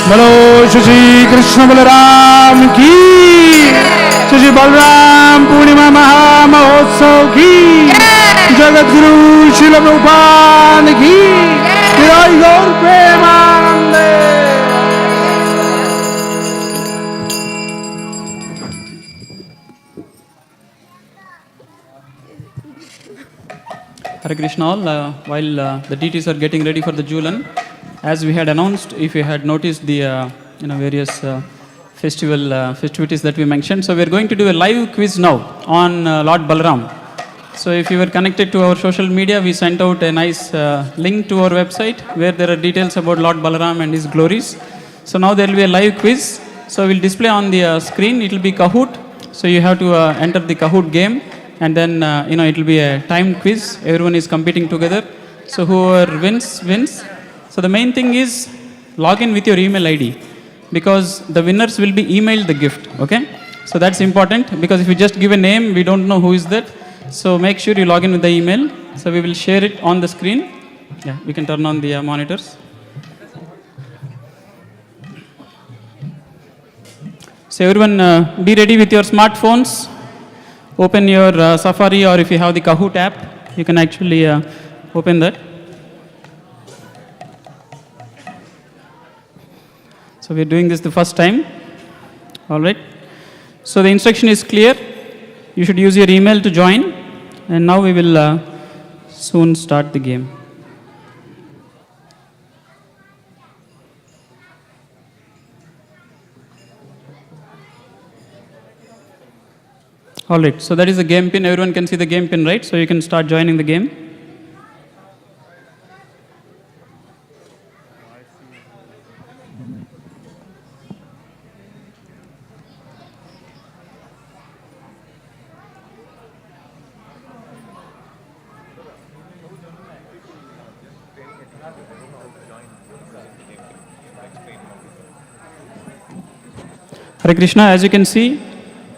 बोलो श्री कृष्ण बलराम की श्री बलराम पूर्णिमा महामहोत्सव की जगत गुरु श्रील प्रभुपाद की जय गौर Premanand Hare Krishna all. While the deities are getting ready for the Julan, as we had announced, if you had noticed the various festivities that we mentioned, so we are going to do a live quiz now on Lord Balaram. So if you were connected to our social media, we sent out a nice link to our website where there are details about Lord Balaram and his glories. So now there will be a live quiz. So we'll display on the screen. It will be Kahoot. So you have to enter the Kahoot game, and then it will be a timed quiz. Everyone is competing together. So whoever wins. So the main thing is log in with your email ID, because the winners will be emailed the gift. Okay. So that's important, because if you just give a name, we don't know who is that. So make sure you log in with the email. So we will share it on the screen. Yeah, we can turn on the monitors. So everyone be ready with your smartphones. Open your Safari, or if you have the Kahoot app, you can actually open that. So we are doing this the first time. All right. So the instruction is clear. You should use your email to join. And now we will soon start the game. All right. So that is the game pin. Everyone can see the game pin, right? So you can start joining the game. Hare Krishna, as you can see,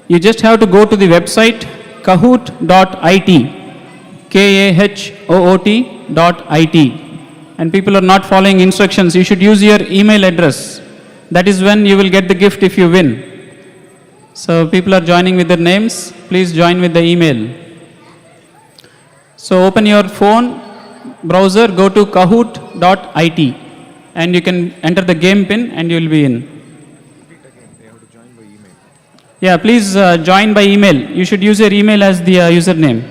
you just have to go to the website kahoot.it, kahoot.it, and people are not following instructions. You should use your email address. That is when you will get the gift if you win. So people are joining with their names. Please join with the email. So open your phone browser, go to kahoot.it, and you can enter the game pin and you will be in. Yeah, please join by email. You should use your email as the username.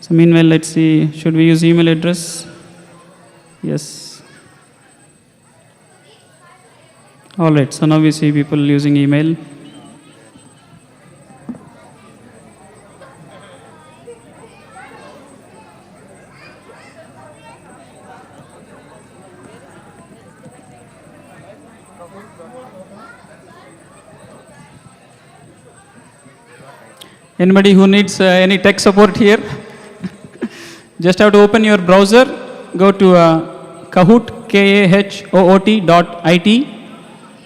So meanwhile, let's see, should we use email address? Yes. All right, so now we see people using email. Anybody who needs any tech support here? Just have to open your browser, go to Kahoot, KAHOOT.IT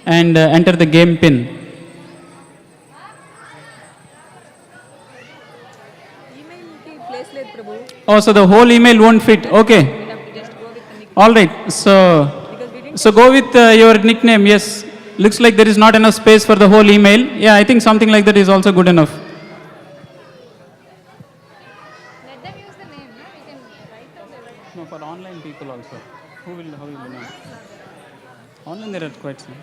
and enter the game pin. Oh, so the whole email won't fit. Okay. All right. So go with your nickname. Yes. Looks like there is not enough space for the whole email. Yeah, I think something like that is also good enough. Let them use the name, no? We can write down the right. No, for online people also. How will you know? Online there are quite some.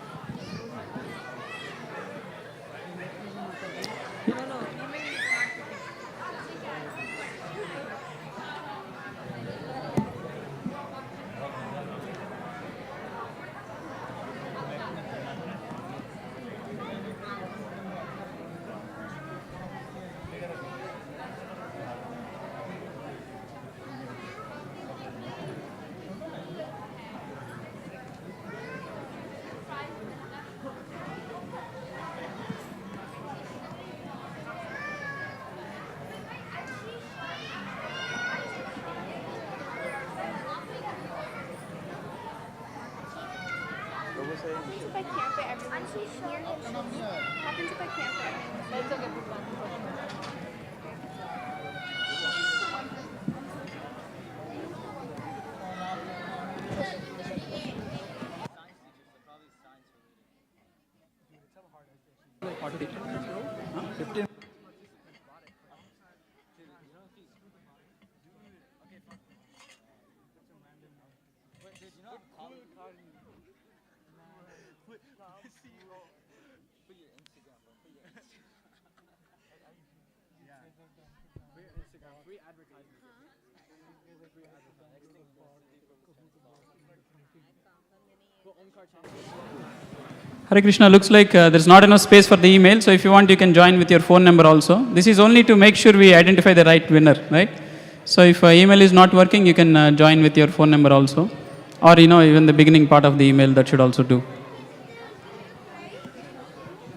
Happens if I camp for everyone here. Happens if I camp for everyone. That's okay. Hare Krishna, looks like there's not enough space for the email, so if you want, you can join with your phone number also. This is only to make sure we identify the right winner, right? So if email is not working, you can join with your phone number also. Or, even the beginning part of the email, that should also do.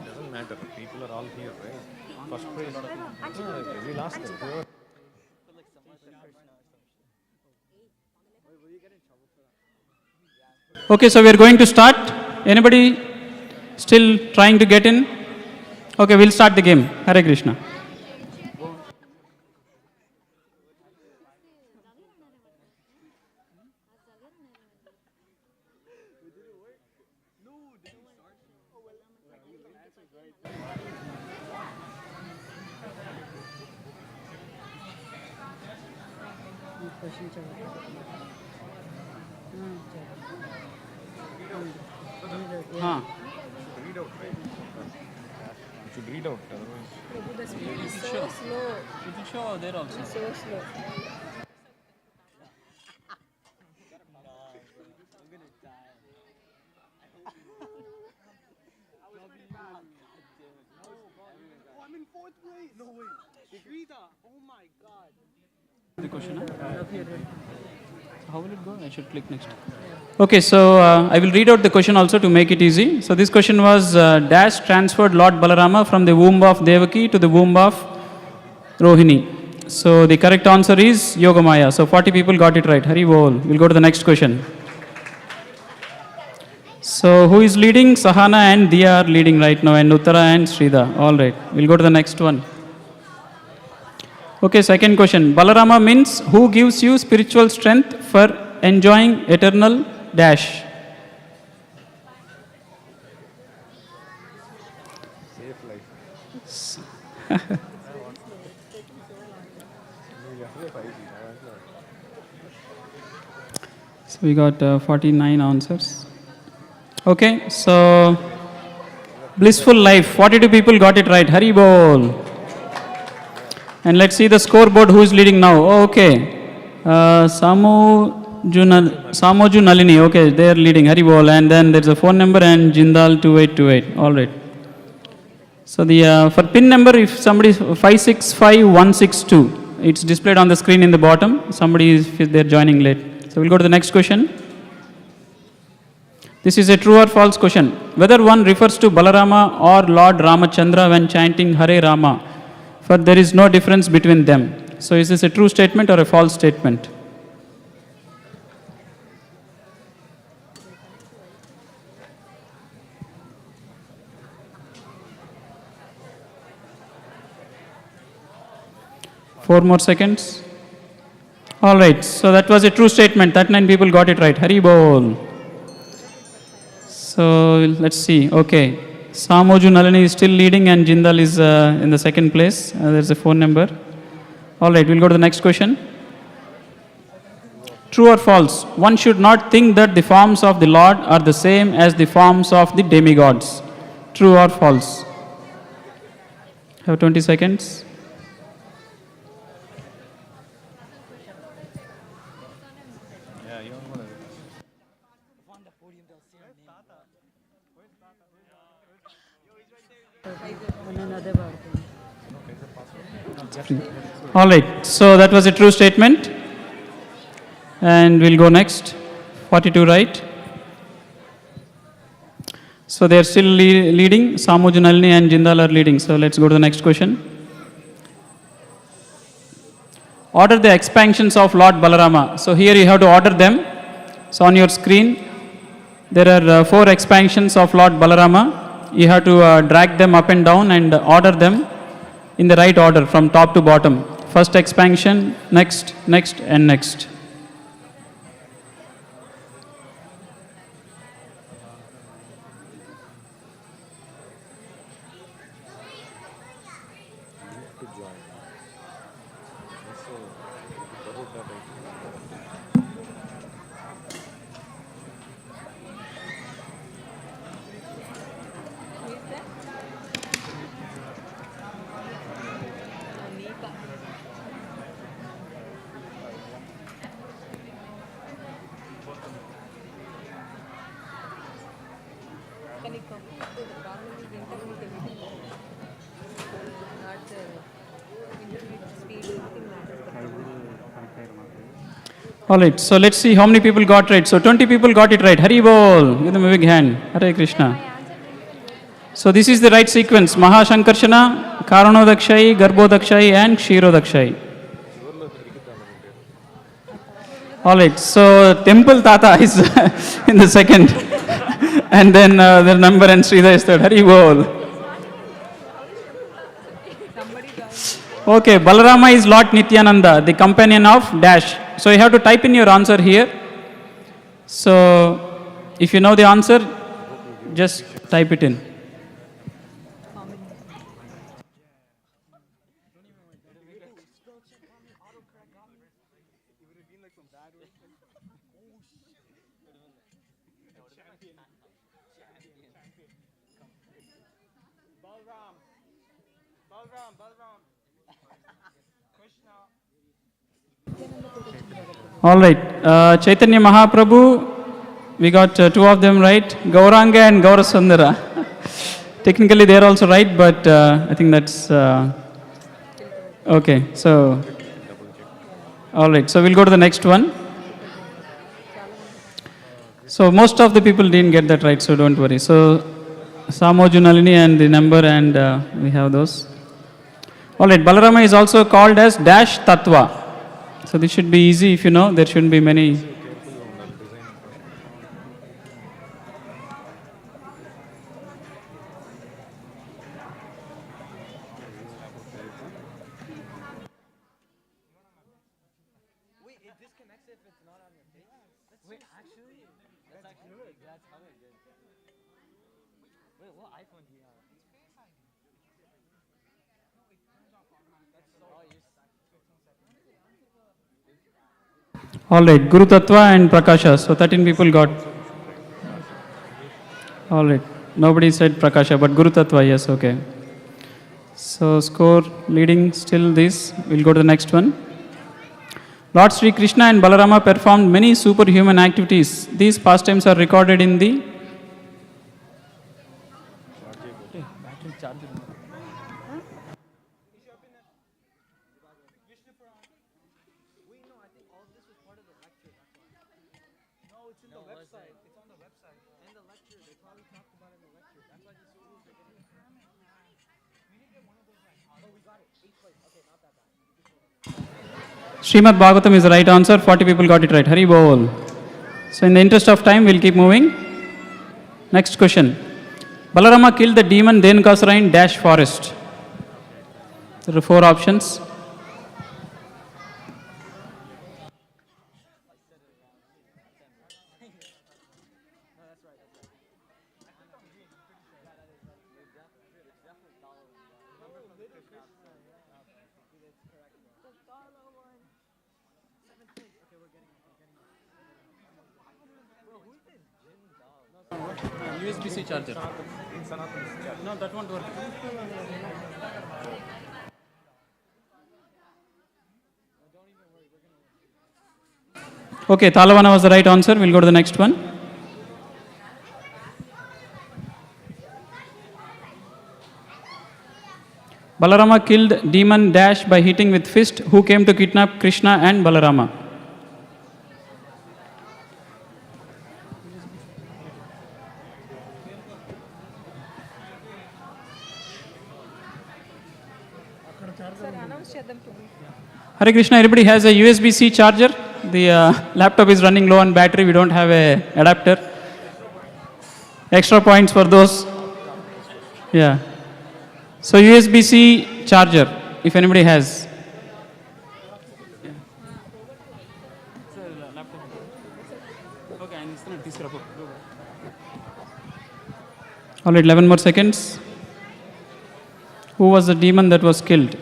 Doesn't matter. People are all here, right? First prize. We'll ask them. Okay, so we are going to start. Anybody still trying to get in? Okay, we'll start the game. Hare Krishna. हाँ. You should read out. Otherwise, The speed is so slow. It will show there also. So slow. The question, how will it go? I should click next. Okay, so I will read out the question also to make it easy. So this question was, Dash transferred Lord Balarama from the womb of Devaki to the womb of Rohini. So the correct answer is Yogamaya. So 40 people got it right. Hari bol. We'll go to the next question. So who is leading? Sahana and Diya are leading right now, and Uttara and Sridha. All right. We'll go to the next one. Okay, second question. Balarama means who gives you spiritual strength for enjoying eternal dash. safe life. So we got 49 answers. Okay, so blissful life. 42 people got it right. Hari bol. And let's see the scoreboard. Who is leading now? Oh, okay. Samoju Nalini. Okay, they are leading. Hari bol. And then there's a phone number and Jindal 2828. All right. So the for pin number, if somebody 565162, it's displayed on the screen in the bottom. Somebody is there joining late. So we'll go to the next question. This is a true or false question. Whether one refers to Balarama or Lord Ramachandra when chanting Hare Rama for there is no difference between them. So is this a true statement or a false statement? Four more seconds. All right, so that was a true statement. 39 people got it right. Hari bol. So let's see. Okay. Samoju Nalini is still leading and Jindal is in the second place. There's a phone number. All right, we'll go to the next question. True or false? One should not think that the forms of the Lord are the same as the forms of the demigods. True or false? Have 20 seconds. All right, so that was a true statement. And we'll go next. 42 right. So they are still leading. Samoju Nalini and Jindal are leading. So let's go to the next question. Order the expansions of Lord Balarama. So here you have to order them. So on your screen, there are 4 expansions of Lord Balarama. You have to drag them up and down and order them in the right order from top to bottom. First expansion, next, next, and next. All right, so let's see how many people got right. So 20 people got it right. Hari bol. Give them a big hand. Hare Krishna. So this is the right sequence. Mahashankarshana, Karanodakshai, Garbhodakshai and Kshirodakshai. All right, so Temple Tata is in the second. And then the number and Sridhar is third. Hari bol. Okay, Balarama is Lord Nityananda, the companion of Dash. So you have to type in your answer here. So if you know the answer, just type it in. All right, Chaitanya Mahaprabhu, we got 2 of them right. Gauranga and Gaurasundara. Technically they are also right, but I think that's okay. So, all right, so we'll go to the next one. So most of the people didn't get that right, so don't worry. So Samoju Nalini and the number, and we have those. All right, Balarama is also called as Dash Tattva. So this should be easy if you know, there shouldn't be many. All right, Guru Tattva and Prakasha. So 13 people got. All right, nobody said Prakasha, but Guru Tattva, yes, okay. So score leading still this. We'll go to the next one. Lord Sri Krishna and Balarama performed many superhuman activities. These pastimes are recorded in the Srimad Bhagavatam is the right answer. 40 people got it right. Hari Bol. So in the interest of time, we'll keep moving. Next question. Balarama killed the demon Dhenukasura in dash forest. There are 4 options. USB-C charger. No, that won't work. Okay, Talavana was the right answer. We'll go to the next one. Balarama killed demon dash by hitting with fist who came to kidnap Krishna and Balarama. Hare Krishna, everybody has a USB-C charger. The laptop is running low on battery. We don't have a adapter. Extra points for those. Yeah. So USB-C charger, if anybody has. All right, 11 more seconds. Who was the demon that was killed?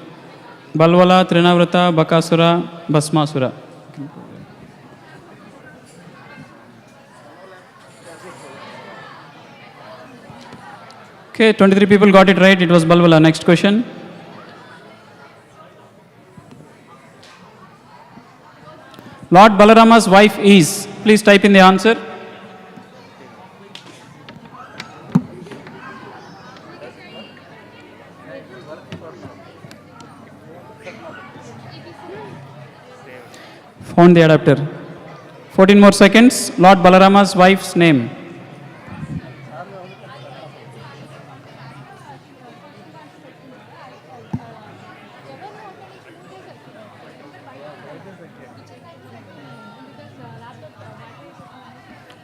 Balvala, Trinavrata, Bakasura, Bhasmasura. Okay, 23 people got it right. It was Balvala. Next question. Lord Balarama's wife is. Please type in the answer. Found the adapter. 14 more seconds. Lord Balarama's wife's name.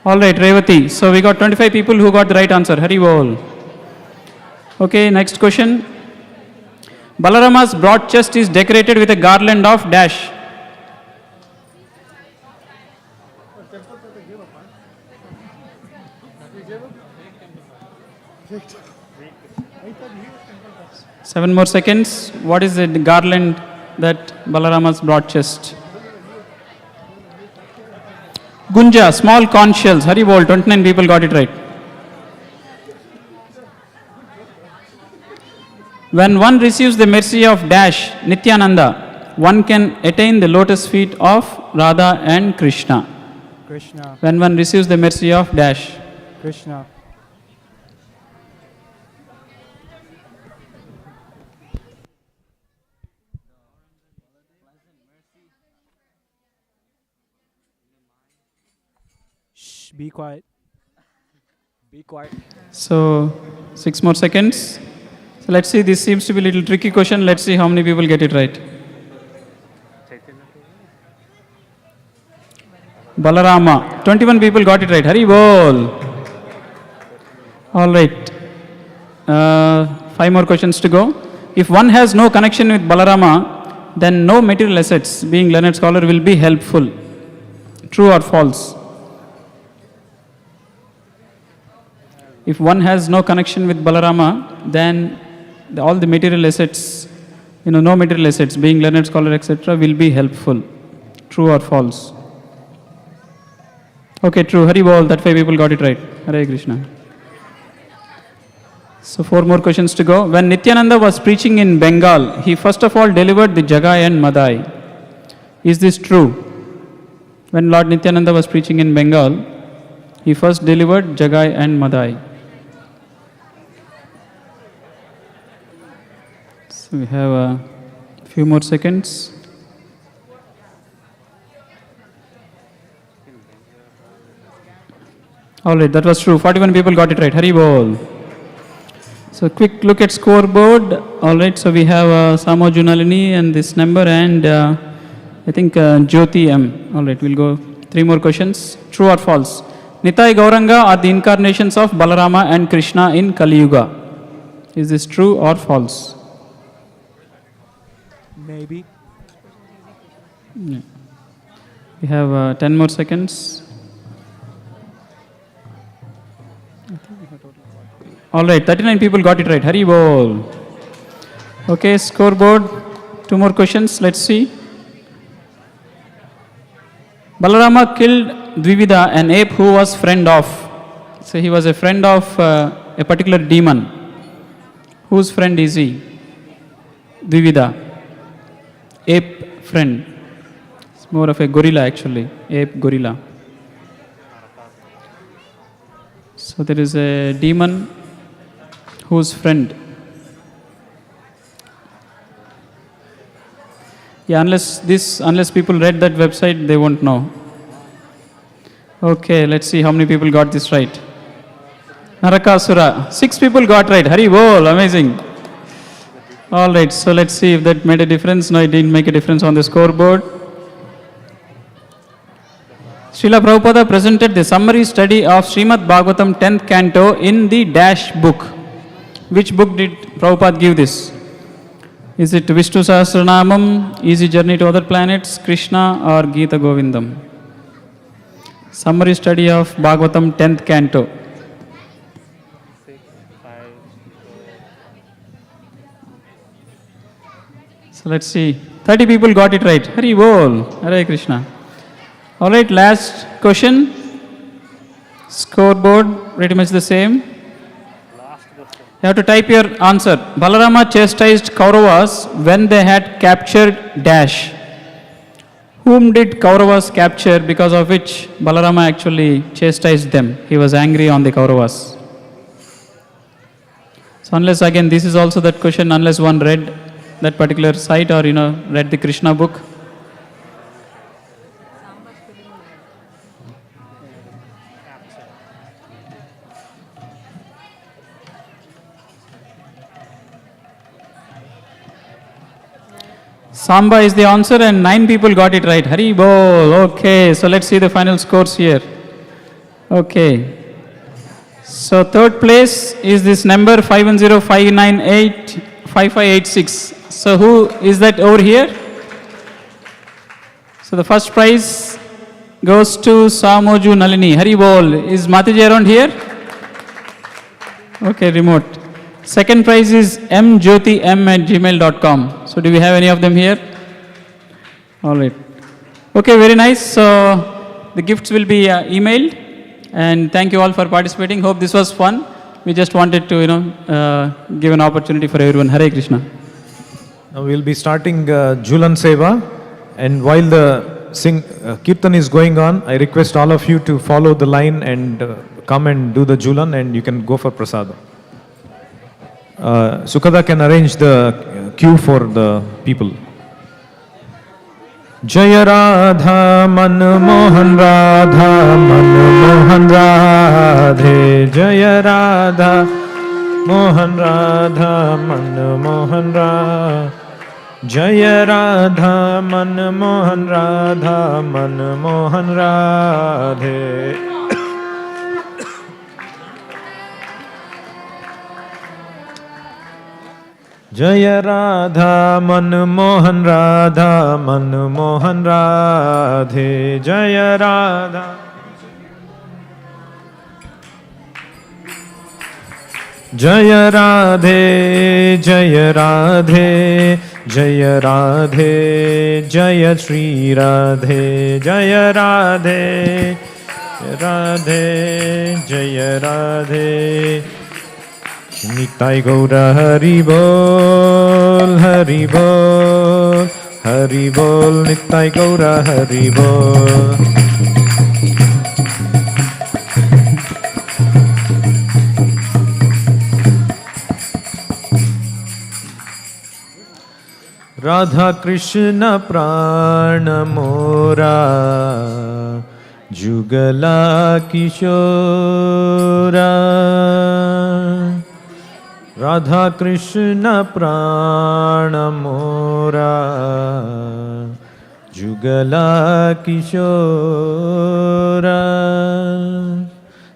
All right, Revati. So we got 25 people who got the right answer. Hari Bol. Okay, next question. Balarama's broad chest is decorated with a garland of dash. Seven more seconds. What is the garland that Balarama's broad chest? Gunja, small conch shells. Hari Bol, 29 people got it right. When one receives the mercy of dash, Nityananda, one can attain the lotus feet of Radha and Krishna. Krishna, When one receives the mercy of dash. Krishna. Shh, be quiet. Be quiet. So, 6 more seconds. So let's see, this seems to be a little tricky question. Let's see how many people get it right. Balarama, 21 people got it right. Hari Bol. All right. 5 more questions to go. If one has no connection with Balarama, then no material assets, being learned scholar, will be helpful. True or false? If one has no connection with Balarama, then all the material assets, no material assets, being learned scholar, etc., will be helpful. True or false? Okay, true. Hari Bol, that 5 people got it right. Hare Krishna. So 4 more questions to go. When Nityananda was preaching in Bengal, he first of all delivered the Jagai and Madai. Is this true? When Lord Nityananda was preaching in Bengal, he first delivered Jagai and Madai. So we have a few more seconds. All right, that was true. 41 people got it right. Hari Bol. So So quick look at scoreboard. All right, so we have Samo Junalini and this number, and I think Jyoti M. All right, we'll go 3 more questions. True or false? Nitai Gauranga are the incarnations of Balarama and Krishna in Kali Yuga. Is this true or false? Maybe. Yeah. We have 10 more seconds. All right, 39 people got it right. Hari bol. Okay, scoreboard. 2 more questions. Let's see. Balarama killed Dvivida, an ape who was friend of. So he was a friend of a particular demon. Whose friend is he? Dvivida. Ape friend. It's more of a gorilla actually. Ape gorilla. So there is a demon whose friend. Yeah, unless people read that website, they won't know. Okay, let's see how many people got this right. Narakasura. 6 people got right. Hari bol, amazing. All right, so let's see if that made a difference. No, it didn't make a difference on the scoreboard. Srila Prabhupada presented the summary study of Srimad Bhagavatam 10th canto in the Dash book. Which book did Prabhupada give this? Is it Vishnu Sahasranamam, Easy Journey to Other Planets, Krishna, or Gita Govindam? Summary study of Bhagavatam 10th canto. So let's see. 30 people got it right. Hari bol. Hare Krishna. All right, last question. Scoreboard, pretty much the same. You have to type your answer. Balarama chastised Kauravas when they had captured Dash. Whom did Kauravas capture, because of which Balarama actually chastised them? He was angry on the Kauravas. So unless, again, this is also that question, unless one read that particular site or, read the Krishna book. Samba is the answer and 9 people got it right. Hari bol. Okay, so let's see the final scores here. Okay. So third place is this number 510-598-5586. So who is that over here? So the first prize goes to Samoju Nalini. Hari bol. Is Mataji around here? Okay, remote. Second prize is mjyotim@gmail.com. So do we have any of them here? All right. Okay, very nice. So the gifts will be emailed. And thank you all for participating. Hope this was fun. We just wanted to, give an opportunity for everyone. Hare Krishna. Now we'll be starting Julan Seva, and while the Kirtan is going on, I request all of you to follow the line and come and do the Julan, and you can go for Prasada. Sukada can arrange the queue for the people. Jaya Radha Manmohan Radha Manmohan Radhe Jaya Radha Mohan Radha Manmohan Radha Jaya Radha Manmohan Radha Manmohan Radhe Jaya Radha Manmohan Radha Manmohan Radhe Jaya Radha Jaya Radhe Jaya Radhe Jaya Radhe Jaya Shri Radhe Jaya Radhe Radhe Jaya Radhe Nitai Gaura Hari Bol, Hari Bol, Hari Bol, Nitai Gaura Hari Bol. Radha Krishna Prana Mora, Jugala Kishora. Radha Krishna Prana Mora Jugala Kishora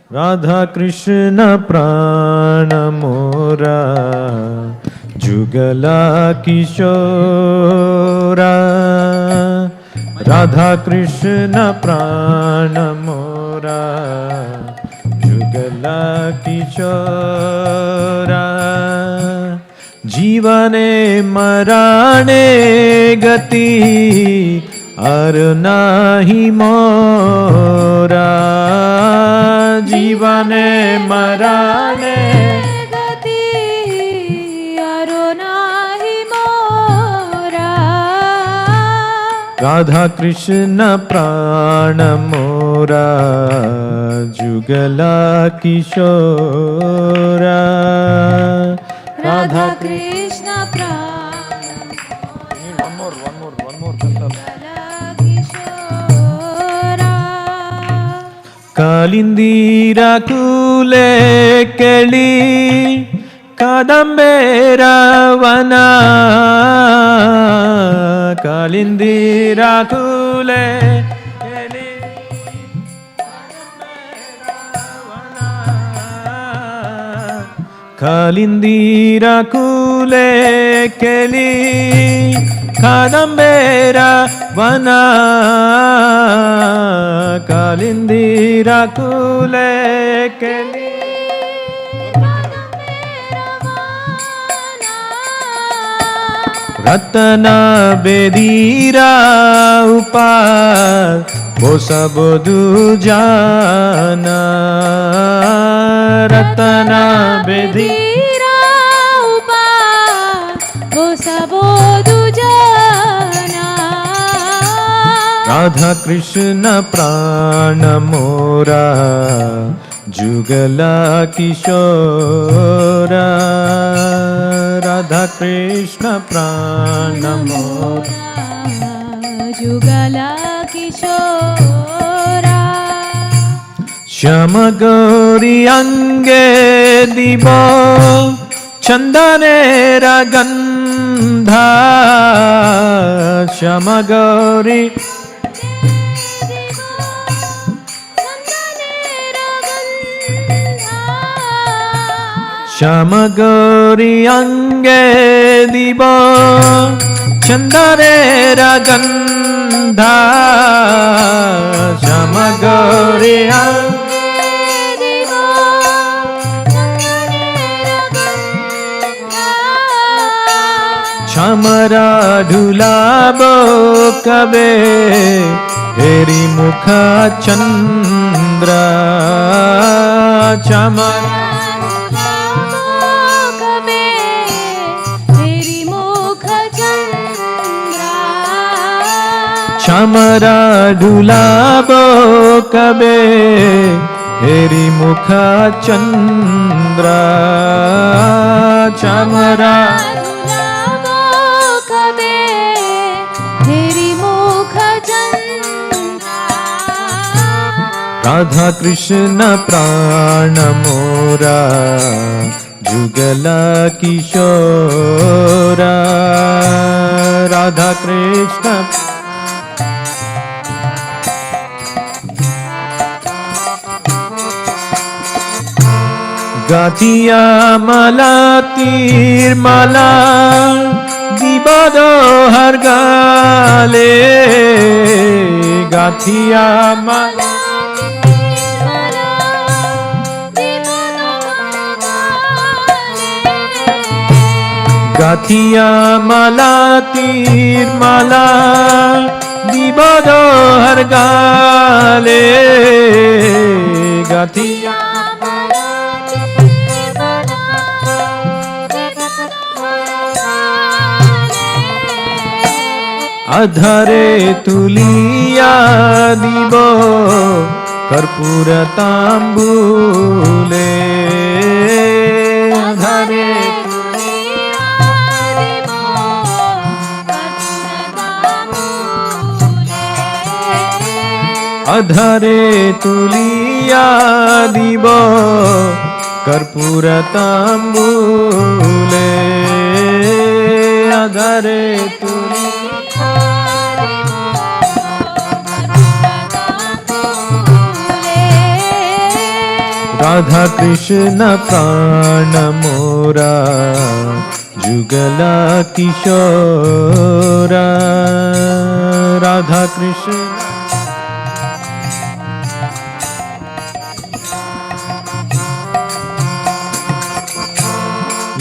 Radha Krishna Prana Mora Jugala Kishora Radha Krishna Prana Mora Jugala Kishora Jivane Marane Gati Ar nahi mora Jivane Marane गति अरो नाही मोरा Radha Krishna Prana Mora Jugala Kishora Radha Krishna प्राण किशोरा Kalindira Kule Keli Kadambera Vana Kalindira Kule Keli Kalindira Kule Keli Kadambera Vana Kalindira Kule Keli Ratana Bedira Upar Bosabodu Jana Ratana Bedira वो सबोधु जाना Radha Krishna Prana Mora Jugala Kishora Radha Krishna Prana Mora Jugla किशोरा Shama Gauri Ange Diva Chandane Ragandha Shama Gauri Shama Gauri Ange Diva Chandane Ragandha Shama Gauri Ange Chamara dhulabo kabe heri mukha chandra chamara chamara dhulabo kabe heri mukha chandra chamara Radha Krishna Prana Mora Jugala Kishora Radha Krishna Gatiya Mala Tir Mala Dibado Hargale Gatiya Mala Gatiya Mala Tir Mala Dibado Hargale Gatiya Adhare tuliya dibo karpura tambule Adhare Adhare tuliya dibo कर्पूरताम्बूले अधरे तुरी राधा कृष्ण प्राण मोरा जुगला किशोरा राधा कृष्ण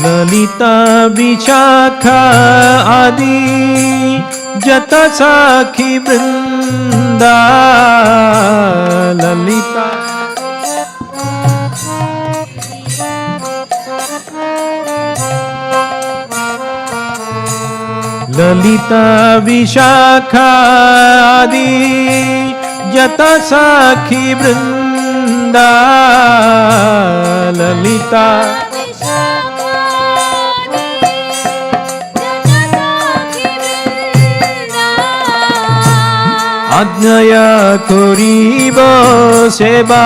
ललिता विशाखा आदि जत साखी वृंदा ललिता ललिता विशाखा आदि जत साखी वृंदा ललिता आज्ञया करिब सेवा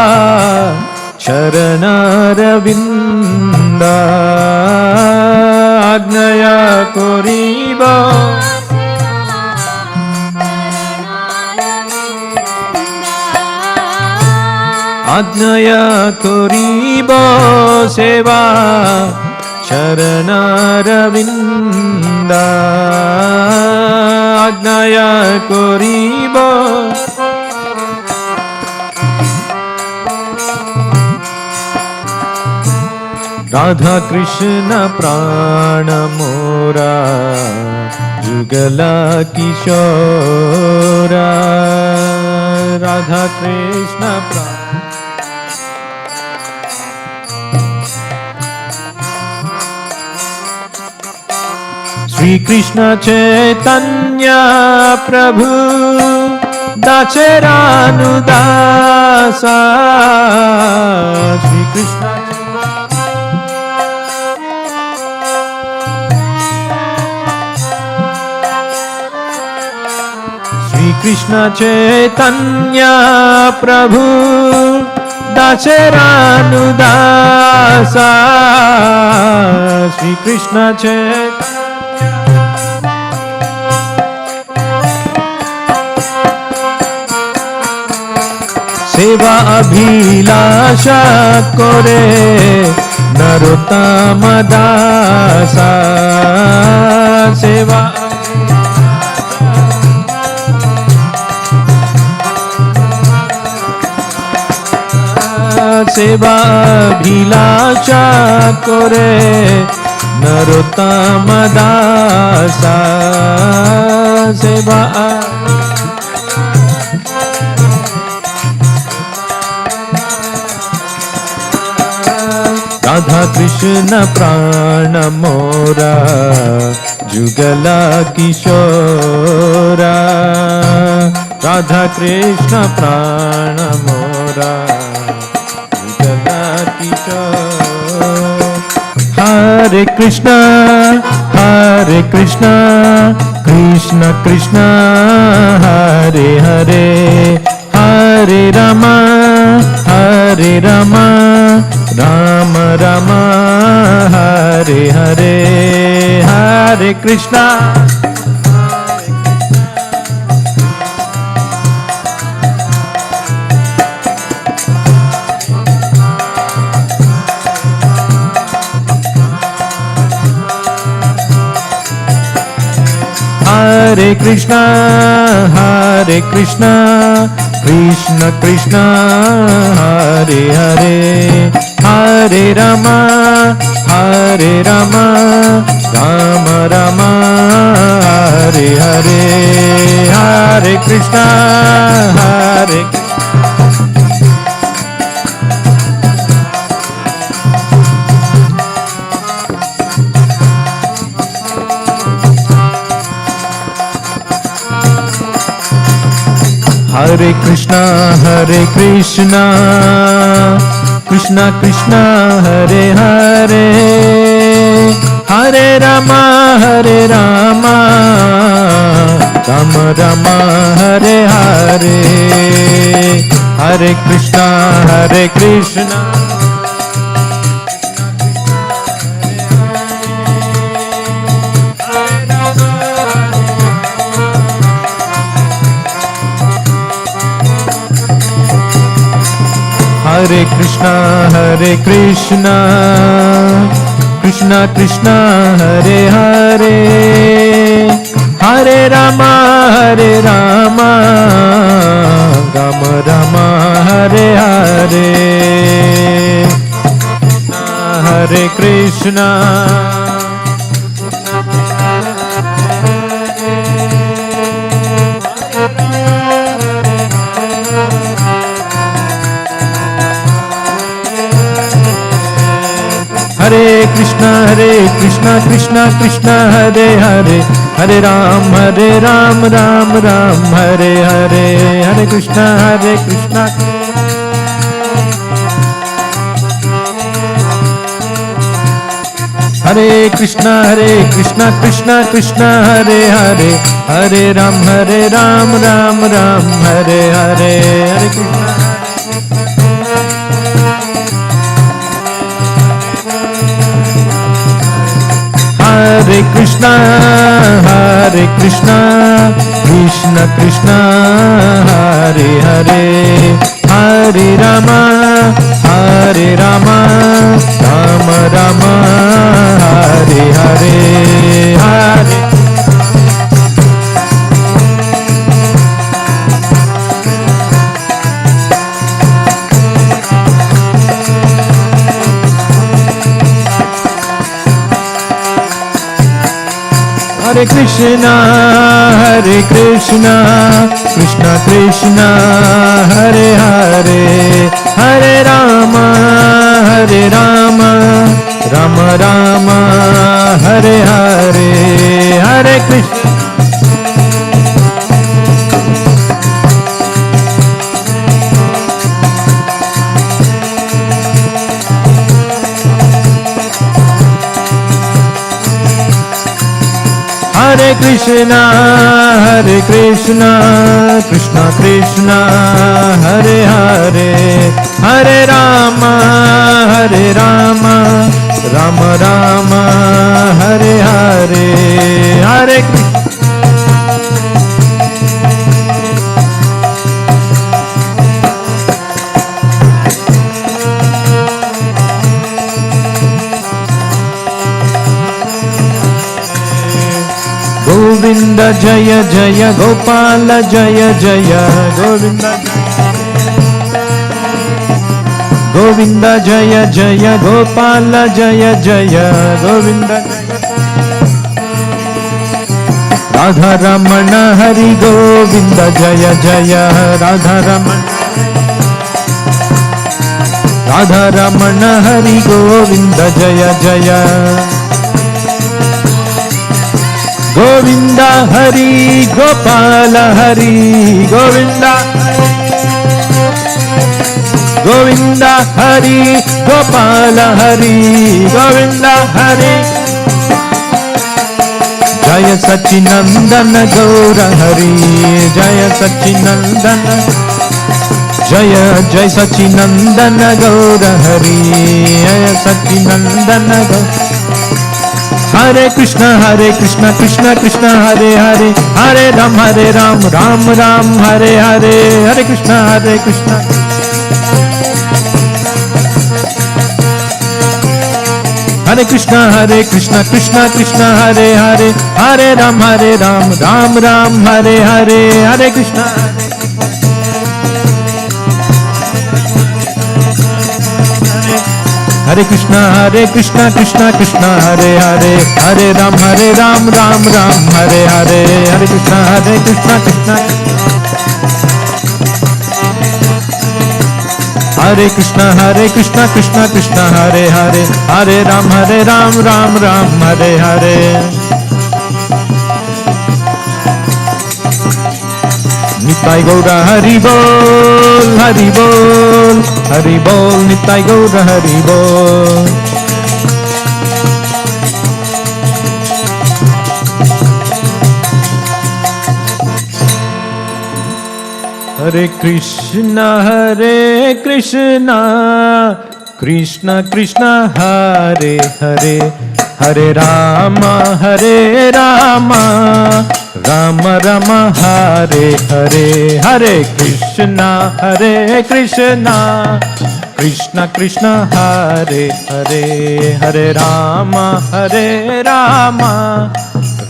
शरणारविन्द आज्ञया करिब आज्ञया करिब सेवा शरणारविन्द आज्ञया करिब राधा कृष्ण प्राण मोरा जुगला किशोरा राधा कृष्ण प्राण श्री कृष्ण चैतन्य प्रभु दासरानुदासा श्री कृष्ण श्री कृष्ण चैतन्य प्रभु दासरानुदासा श्री कृष्ण चैतन्य सेवा अभिलाषा करे नरोत्तम दासा सेवा सेवा अभिलाषा करे नरोत्तम दासा सेवा राधा कृष्ण प्राण मोरा जुगला किशोरा राधा कृष्ण प्राण मोरा जुगला किशोरा हरे कृष्ण कृष्ण कृष्ण हरे हरे हरे राम राम राम हरे हरे हरे कृष्णा हरे Krishna Krishna Krishna Hare Hare Hare Ram Ram Ram Hare Hare Hare Krishna Hare Hare Krishna Krishna Krishna Hare Hare Hare Ram Ram Ram Hare Hare Hare Krishna Hare Krishna, Krishna Krishna, Hare Hare, Hare Rama, Rama Rama, Hare Hare, Hare Krishna. Hare Krishna, Krishna Krishna, Hare Hare, Hare Ram, Ram Ram, Hare Hare, Hare Krishna, Krishna. Hare Krishna, Krishna Krishna, Hare Hare, Hare Ram, Ram Ram, Hare Hare, Hare Krishna. Hare Krishna, Krishna Krishna, Hare Hare, Hare Rama, Rama Rama, Hare Hare, Hare. Hare Krishna, Krishna Krishna, Hare Hare, Hare Rama, Rama Rama, Hare Hare, Hare Krishna. Hare Krishna, Krishna Krishna, Hare Hare, Hare Rama, Rama Rama, Hare Hare, Hare Krishna. Govinda Jaya Jaya Gopala Jaya Jaya Govinda Govinda Jaya Jaya Gopala Jaya Jaya Govinda Radha Ramana Hari Govinda Jaya Jaya Radha Ramana Hari Govinda Jaya Jaya Govinda Hari Gopala Hari Govinda Govinda Hari Gopala Hari Govinda Hari Jaya Sachinandana Gaura Hari Jaya Sachinandana Jaya Jai Sachinandana Gaura Hari Jaya Sachinandana Gaura Hare Krishna, Krishna Krishna, Hare Hare, Hare Ram, Ram Ram, Hare Hare, Hare Krishna, Krishna. Hare Krishna, Krishna Krishna, Hare Hare, Hare Ram, Ram Ram, Hare Hare, Hare Krishna. Hare Krishna, Krishna Krishna, Hare Hare, Hare Ram, Ram Ram, Hare Hare, Hare Krishna, Krishna. Hare Krishna, Krishna Hare Hare, Hare Ram, Ram Hare Hare. Nitai Gaura Hari Bol, Hari Bol, Hari Bol, Nitai Gaura Hari Bol. Hare Krishna, Krishna Krishna, Hare Hare, Hare Rama, Rama Rama, Hare Hare, Hare Krishna, Krishna Krishna Hare Hare, Hare Rama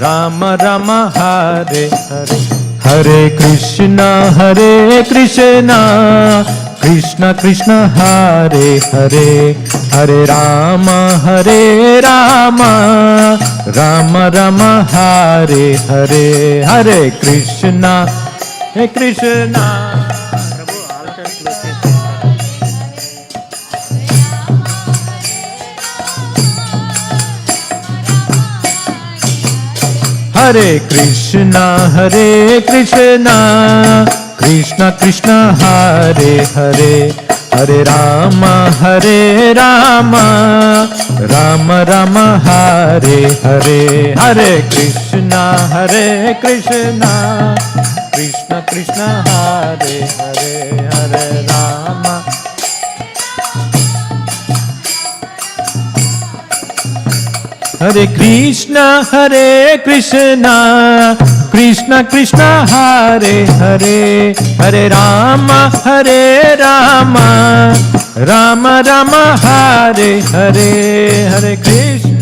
Rama Rama Hare Hare, Hare Krishna Krishna Krishna Hare Hare, Hare Rama Rama Rama Hare Hare, Hare Krishna Krishna. Hare Krishna Krishna Krishna Hare Hare, Hare Rama Rama Rama Hare Hare, Hare Krishna Krishna Krishna Hare Hare, Hare Rama. Hare Krishna Krishna Krishna Hare Hare, Hare Rama Rama Rama Hare Hare, Hare Krishna.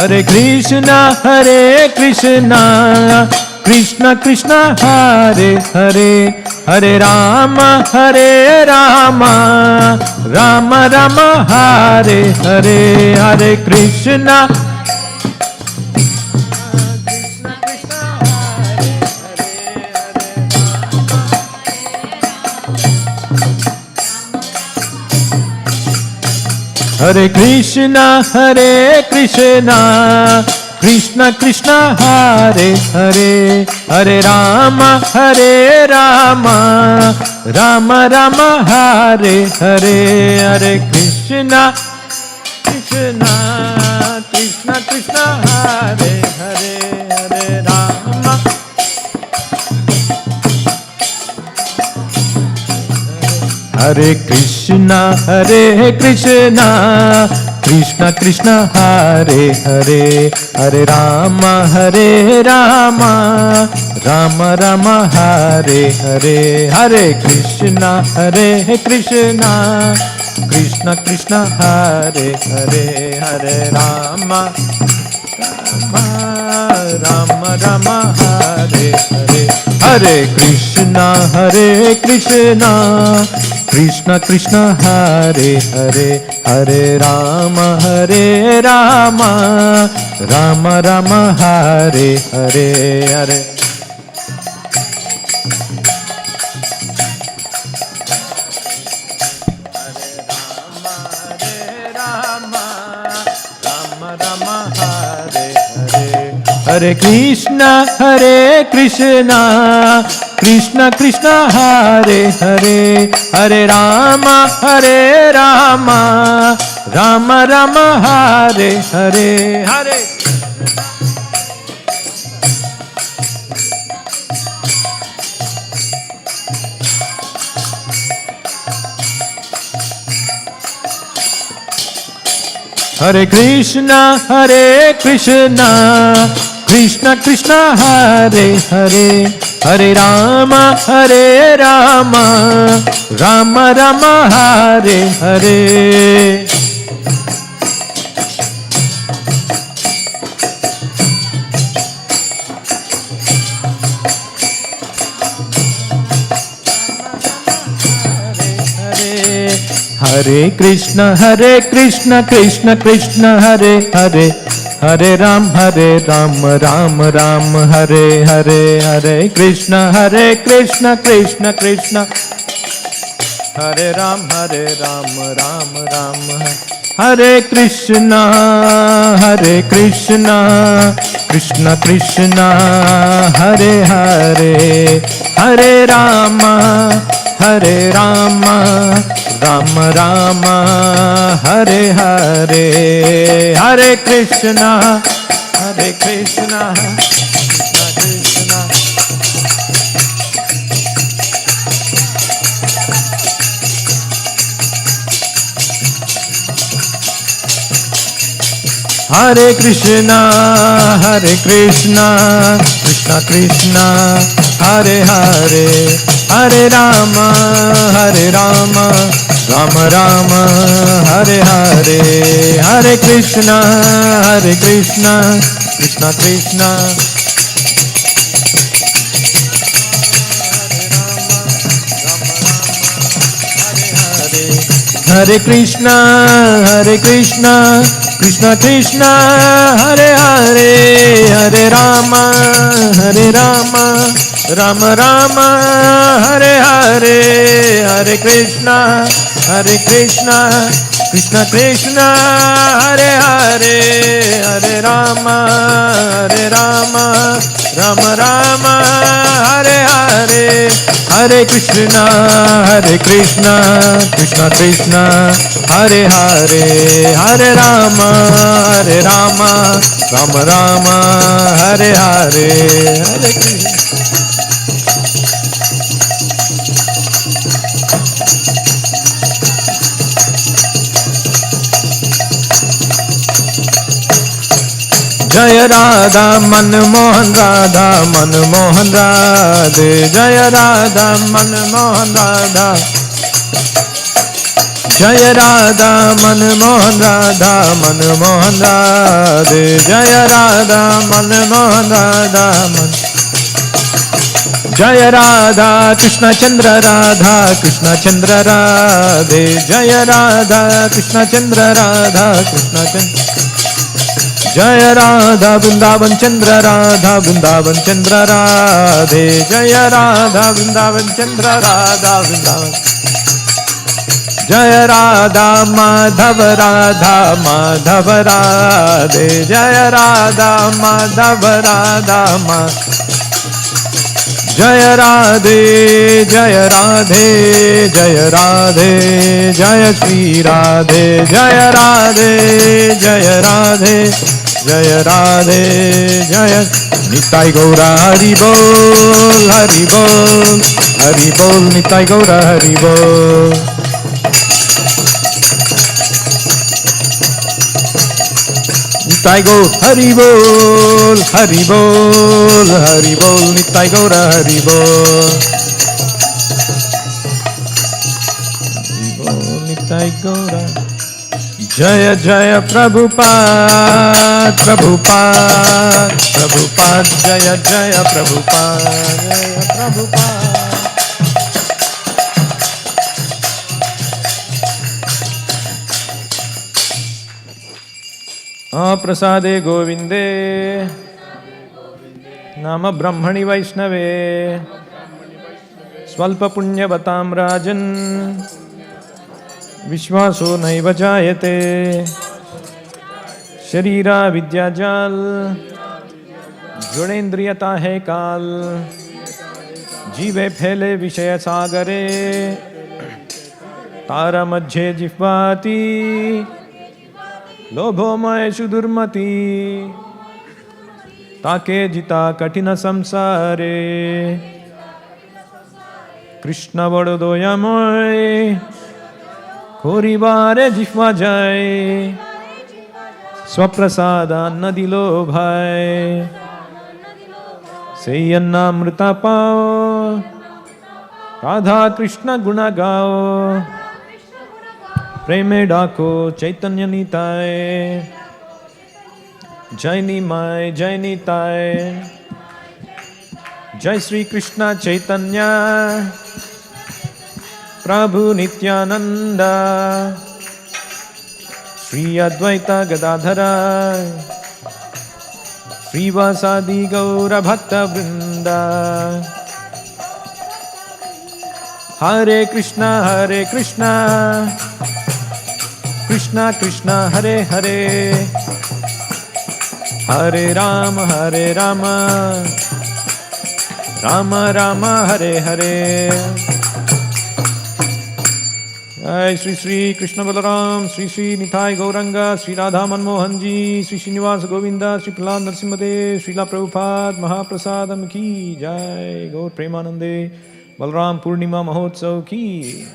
Hare Krishna Krishna Krishna Hare Hare, Hare Rama Rama Rama Hare Hare, Hare Krishna. Hare Krishna Krishna Krishna Hare Hare, Hare Rama Rama Rama Hare Hare, Hare Krishna Krishna Krishna Hare Hare, Hare Rama. Hare Krishna Krishna Krishna Hare Hare, Hare Rama Rama Rama Hare Hare, Hare Krishna Krishna Hare Hare, Hare Rama Rama Hare Hare, Hare Krishna Krishna Hare Hare, Hare Rama Rama Hare Hare, Hare. Hare Krishna Krishna Krishna Hare Hare, Hare Rama Rama Rama Hare Hare, Hare. Hare Krishna Krishna Krishna Hare Hare, Hare Rama Rama Rama Hare Hare. Hare Krishna Krishna Krishna Hare Hare, Hare Ram Ram Ram Hare Hare, Hare Krishna Krishna Krishna Hare Ram Ram Ram Hare Krishna Krishna Krishna Hare Hare, Hare Rama Rama Rama Hare Hare, Hare Krishna Krishna Krishna. Hare Krishna, Krishna Krishna, Hare Hare, Hare Rama, Rama Rama, Hare Hare, Hare Krishna, Krishna Krishna. Hare Krishna, Krishna Krishna, Hare Hare, Hare Rama, Rama Rama, Hare Hare, Hare Krishna, Krishna Krishna, Hare Hare, Hare Rama, Rama Rama, Hare Hare, Hare Krishna, Krishna Krishna, Hare Hare, Hare Rama, Rama Rama, Hare Hare, Hare Krishna. Jaya Radha Manmohan Radha Manmohan Radhe, Jaya Radha Manmohan Radha, Jaya Radha Manmohan Radha Manmohan Radhe, Jaya Radha Manmohan Radha Jaya Radha Krishna Chandra Radha Krishna Chandra Radhe, Jaya Radha Krishna Chandra Radha Krishna Chandra, Jaya Radha Vrindavan Chandra Radha Vrindavan Chandra Radhe, Jaya Radha Vrindavan Chandra Radha Vrindavan, Jaya Radha Madhava Radha Madhava Radhe, Jaya Radha Madhava Radha Jaya Radhe, Jaya Radhe, Jaya Radhe, Jaya Shri Radhe, Jaya Radhe, Jaya Radhe, Jaya Radhe, Jaya Nitai Gaura Hari Bol, Hari Bol, Hari Bol, Nitai Gaura Hari Bol. Nitai Gaur Hari Bol, Hari Bol, Hari Bol, Nitai Gaura Hari Bol. Hari Bol, Nitai Gaura. Jaya Jaya Prabhupada, Prabhupada, Prabhupada, Jaya Jaya Prabhupada, Jaya Prabhupada. Prasade Govinde, Nama Brahmani Vaishnave, Swalpa Punya Batam Rajan, Vishwaso Naiva Jayate, Sharira Vidyajal, Jodendriyata hai Kal, Jive Phele Vishaya Sagare, Tara Madhye Jifvati, Lobho Mae Sudurmati, Take Jita Katina Samsare, Krishna Vadodoya Moy, Koribare Jifva Jai, Swaprasada Nadilo Bhai, Sayanna Mrita Pao, Radha Krishna Guna Gao, Preme Dako Chaitanya Nitai, Jaini Mai Jaini Tai, Jai Sri Krishna Chaitanya, Prabhu Nityananda, Sri Advaita Gadadhara, Sri Vasadi Gaura Bhakta Vrinda, Hare Krishna, Krishna Krishna, Hare Hare, Hare Rama, Rama Rama, Hare Hare. Jai Sri Sri Krishna Balaram, Sri Sri Nitai Gauranga, Sri Radha Manmohan Ji, Sri Srinivasa Govinda, Sri Prahlad Narasimhade, Srila Prabhupada Mahaprasadam Ki Jai, Gaur Premanande, Balaram Purnima Mahotsav Ki,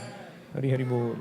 Hari Hari Bol.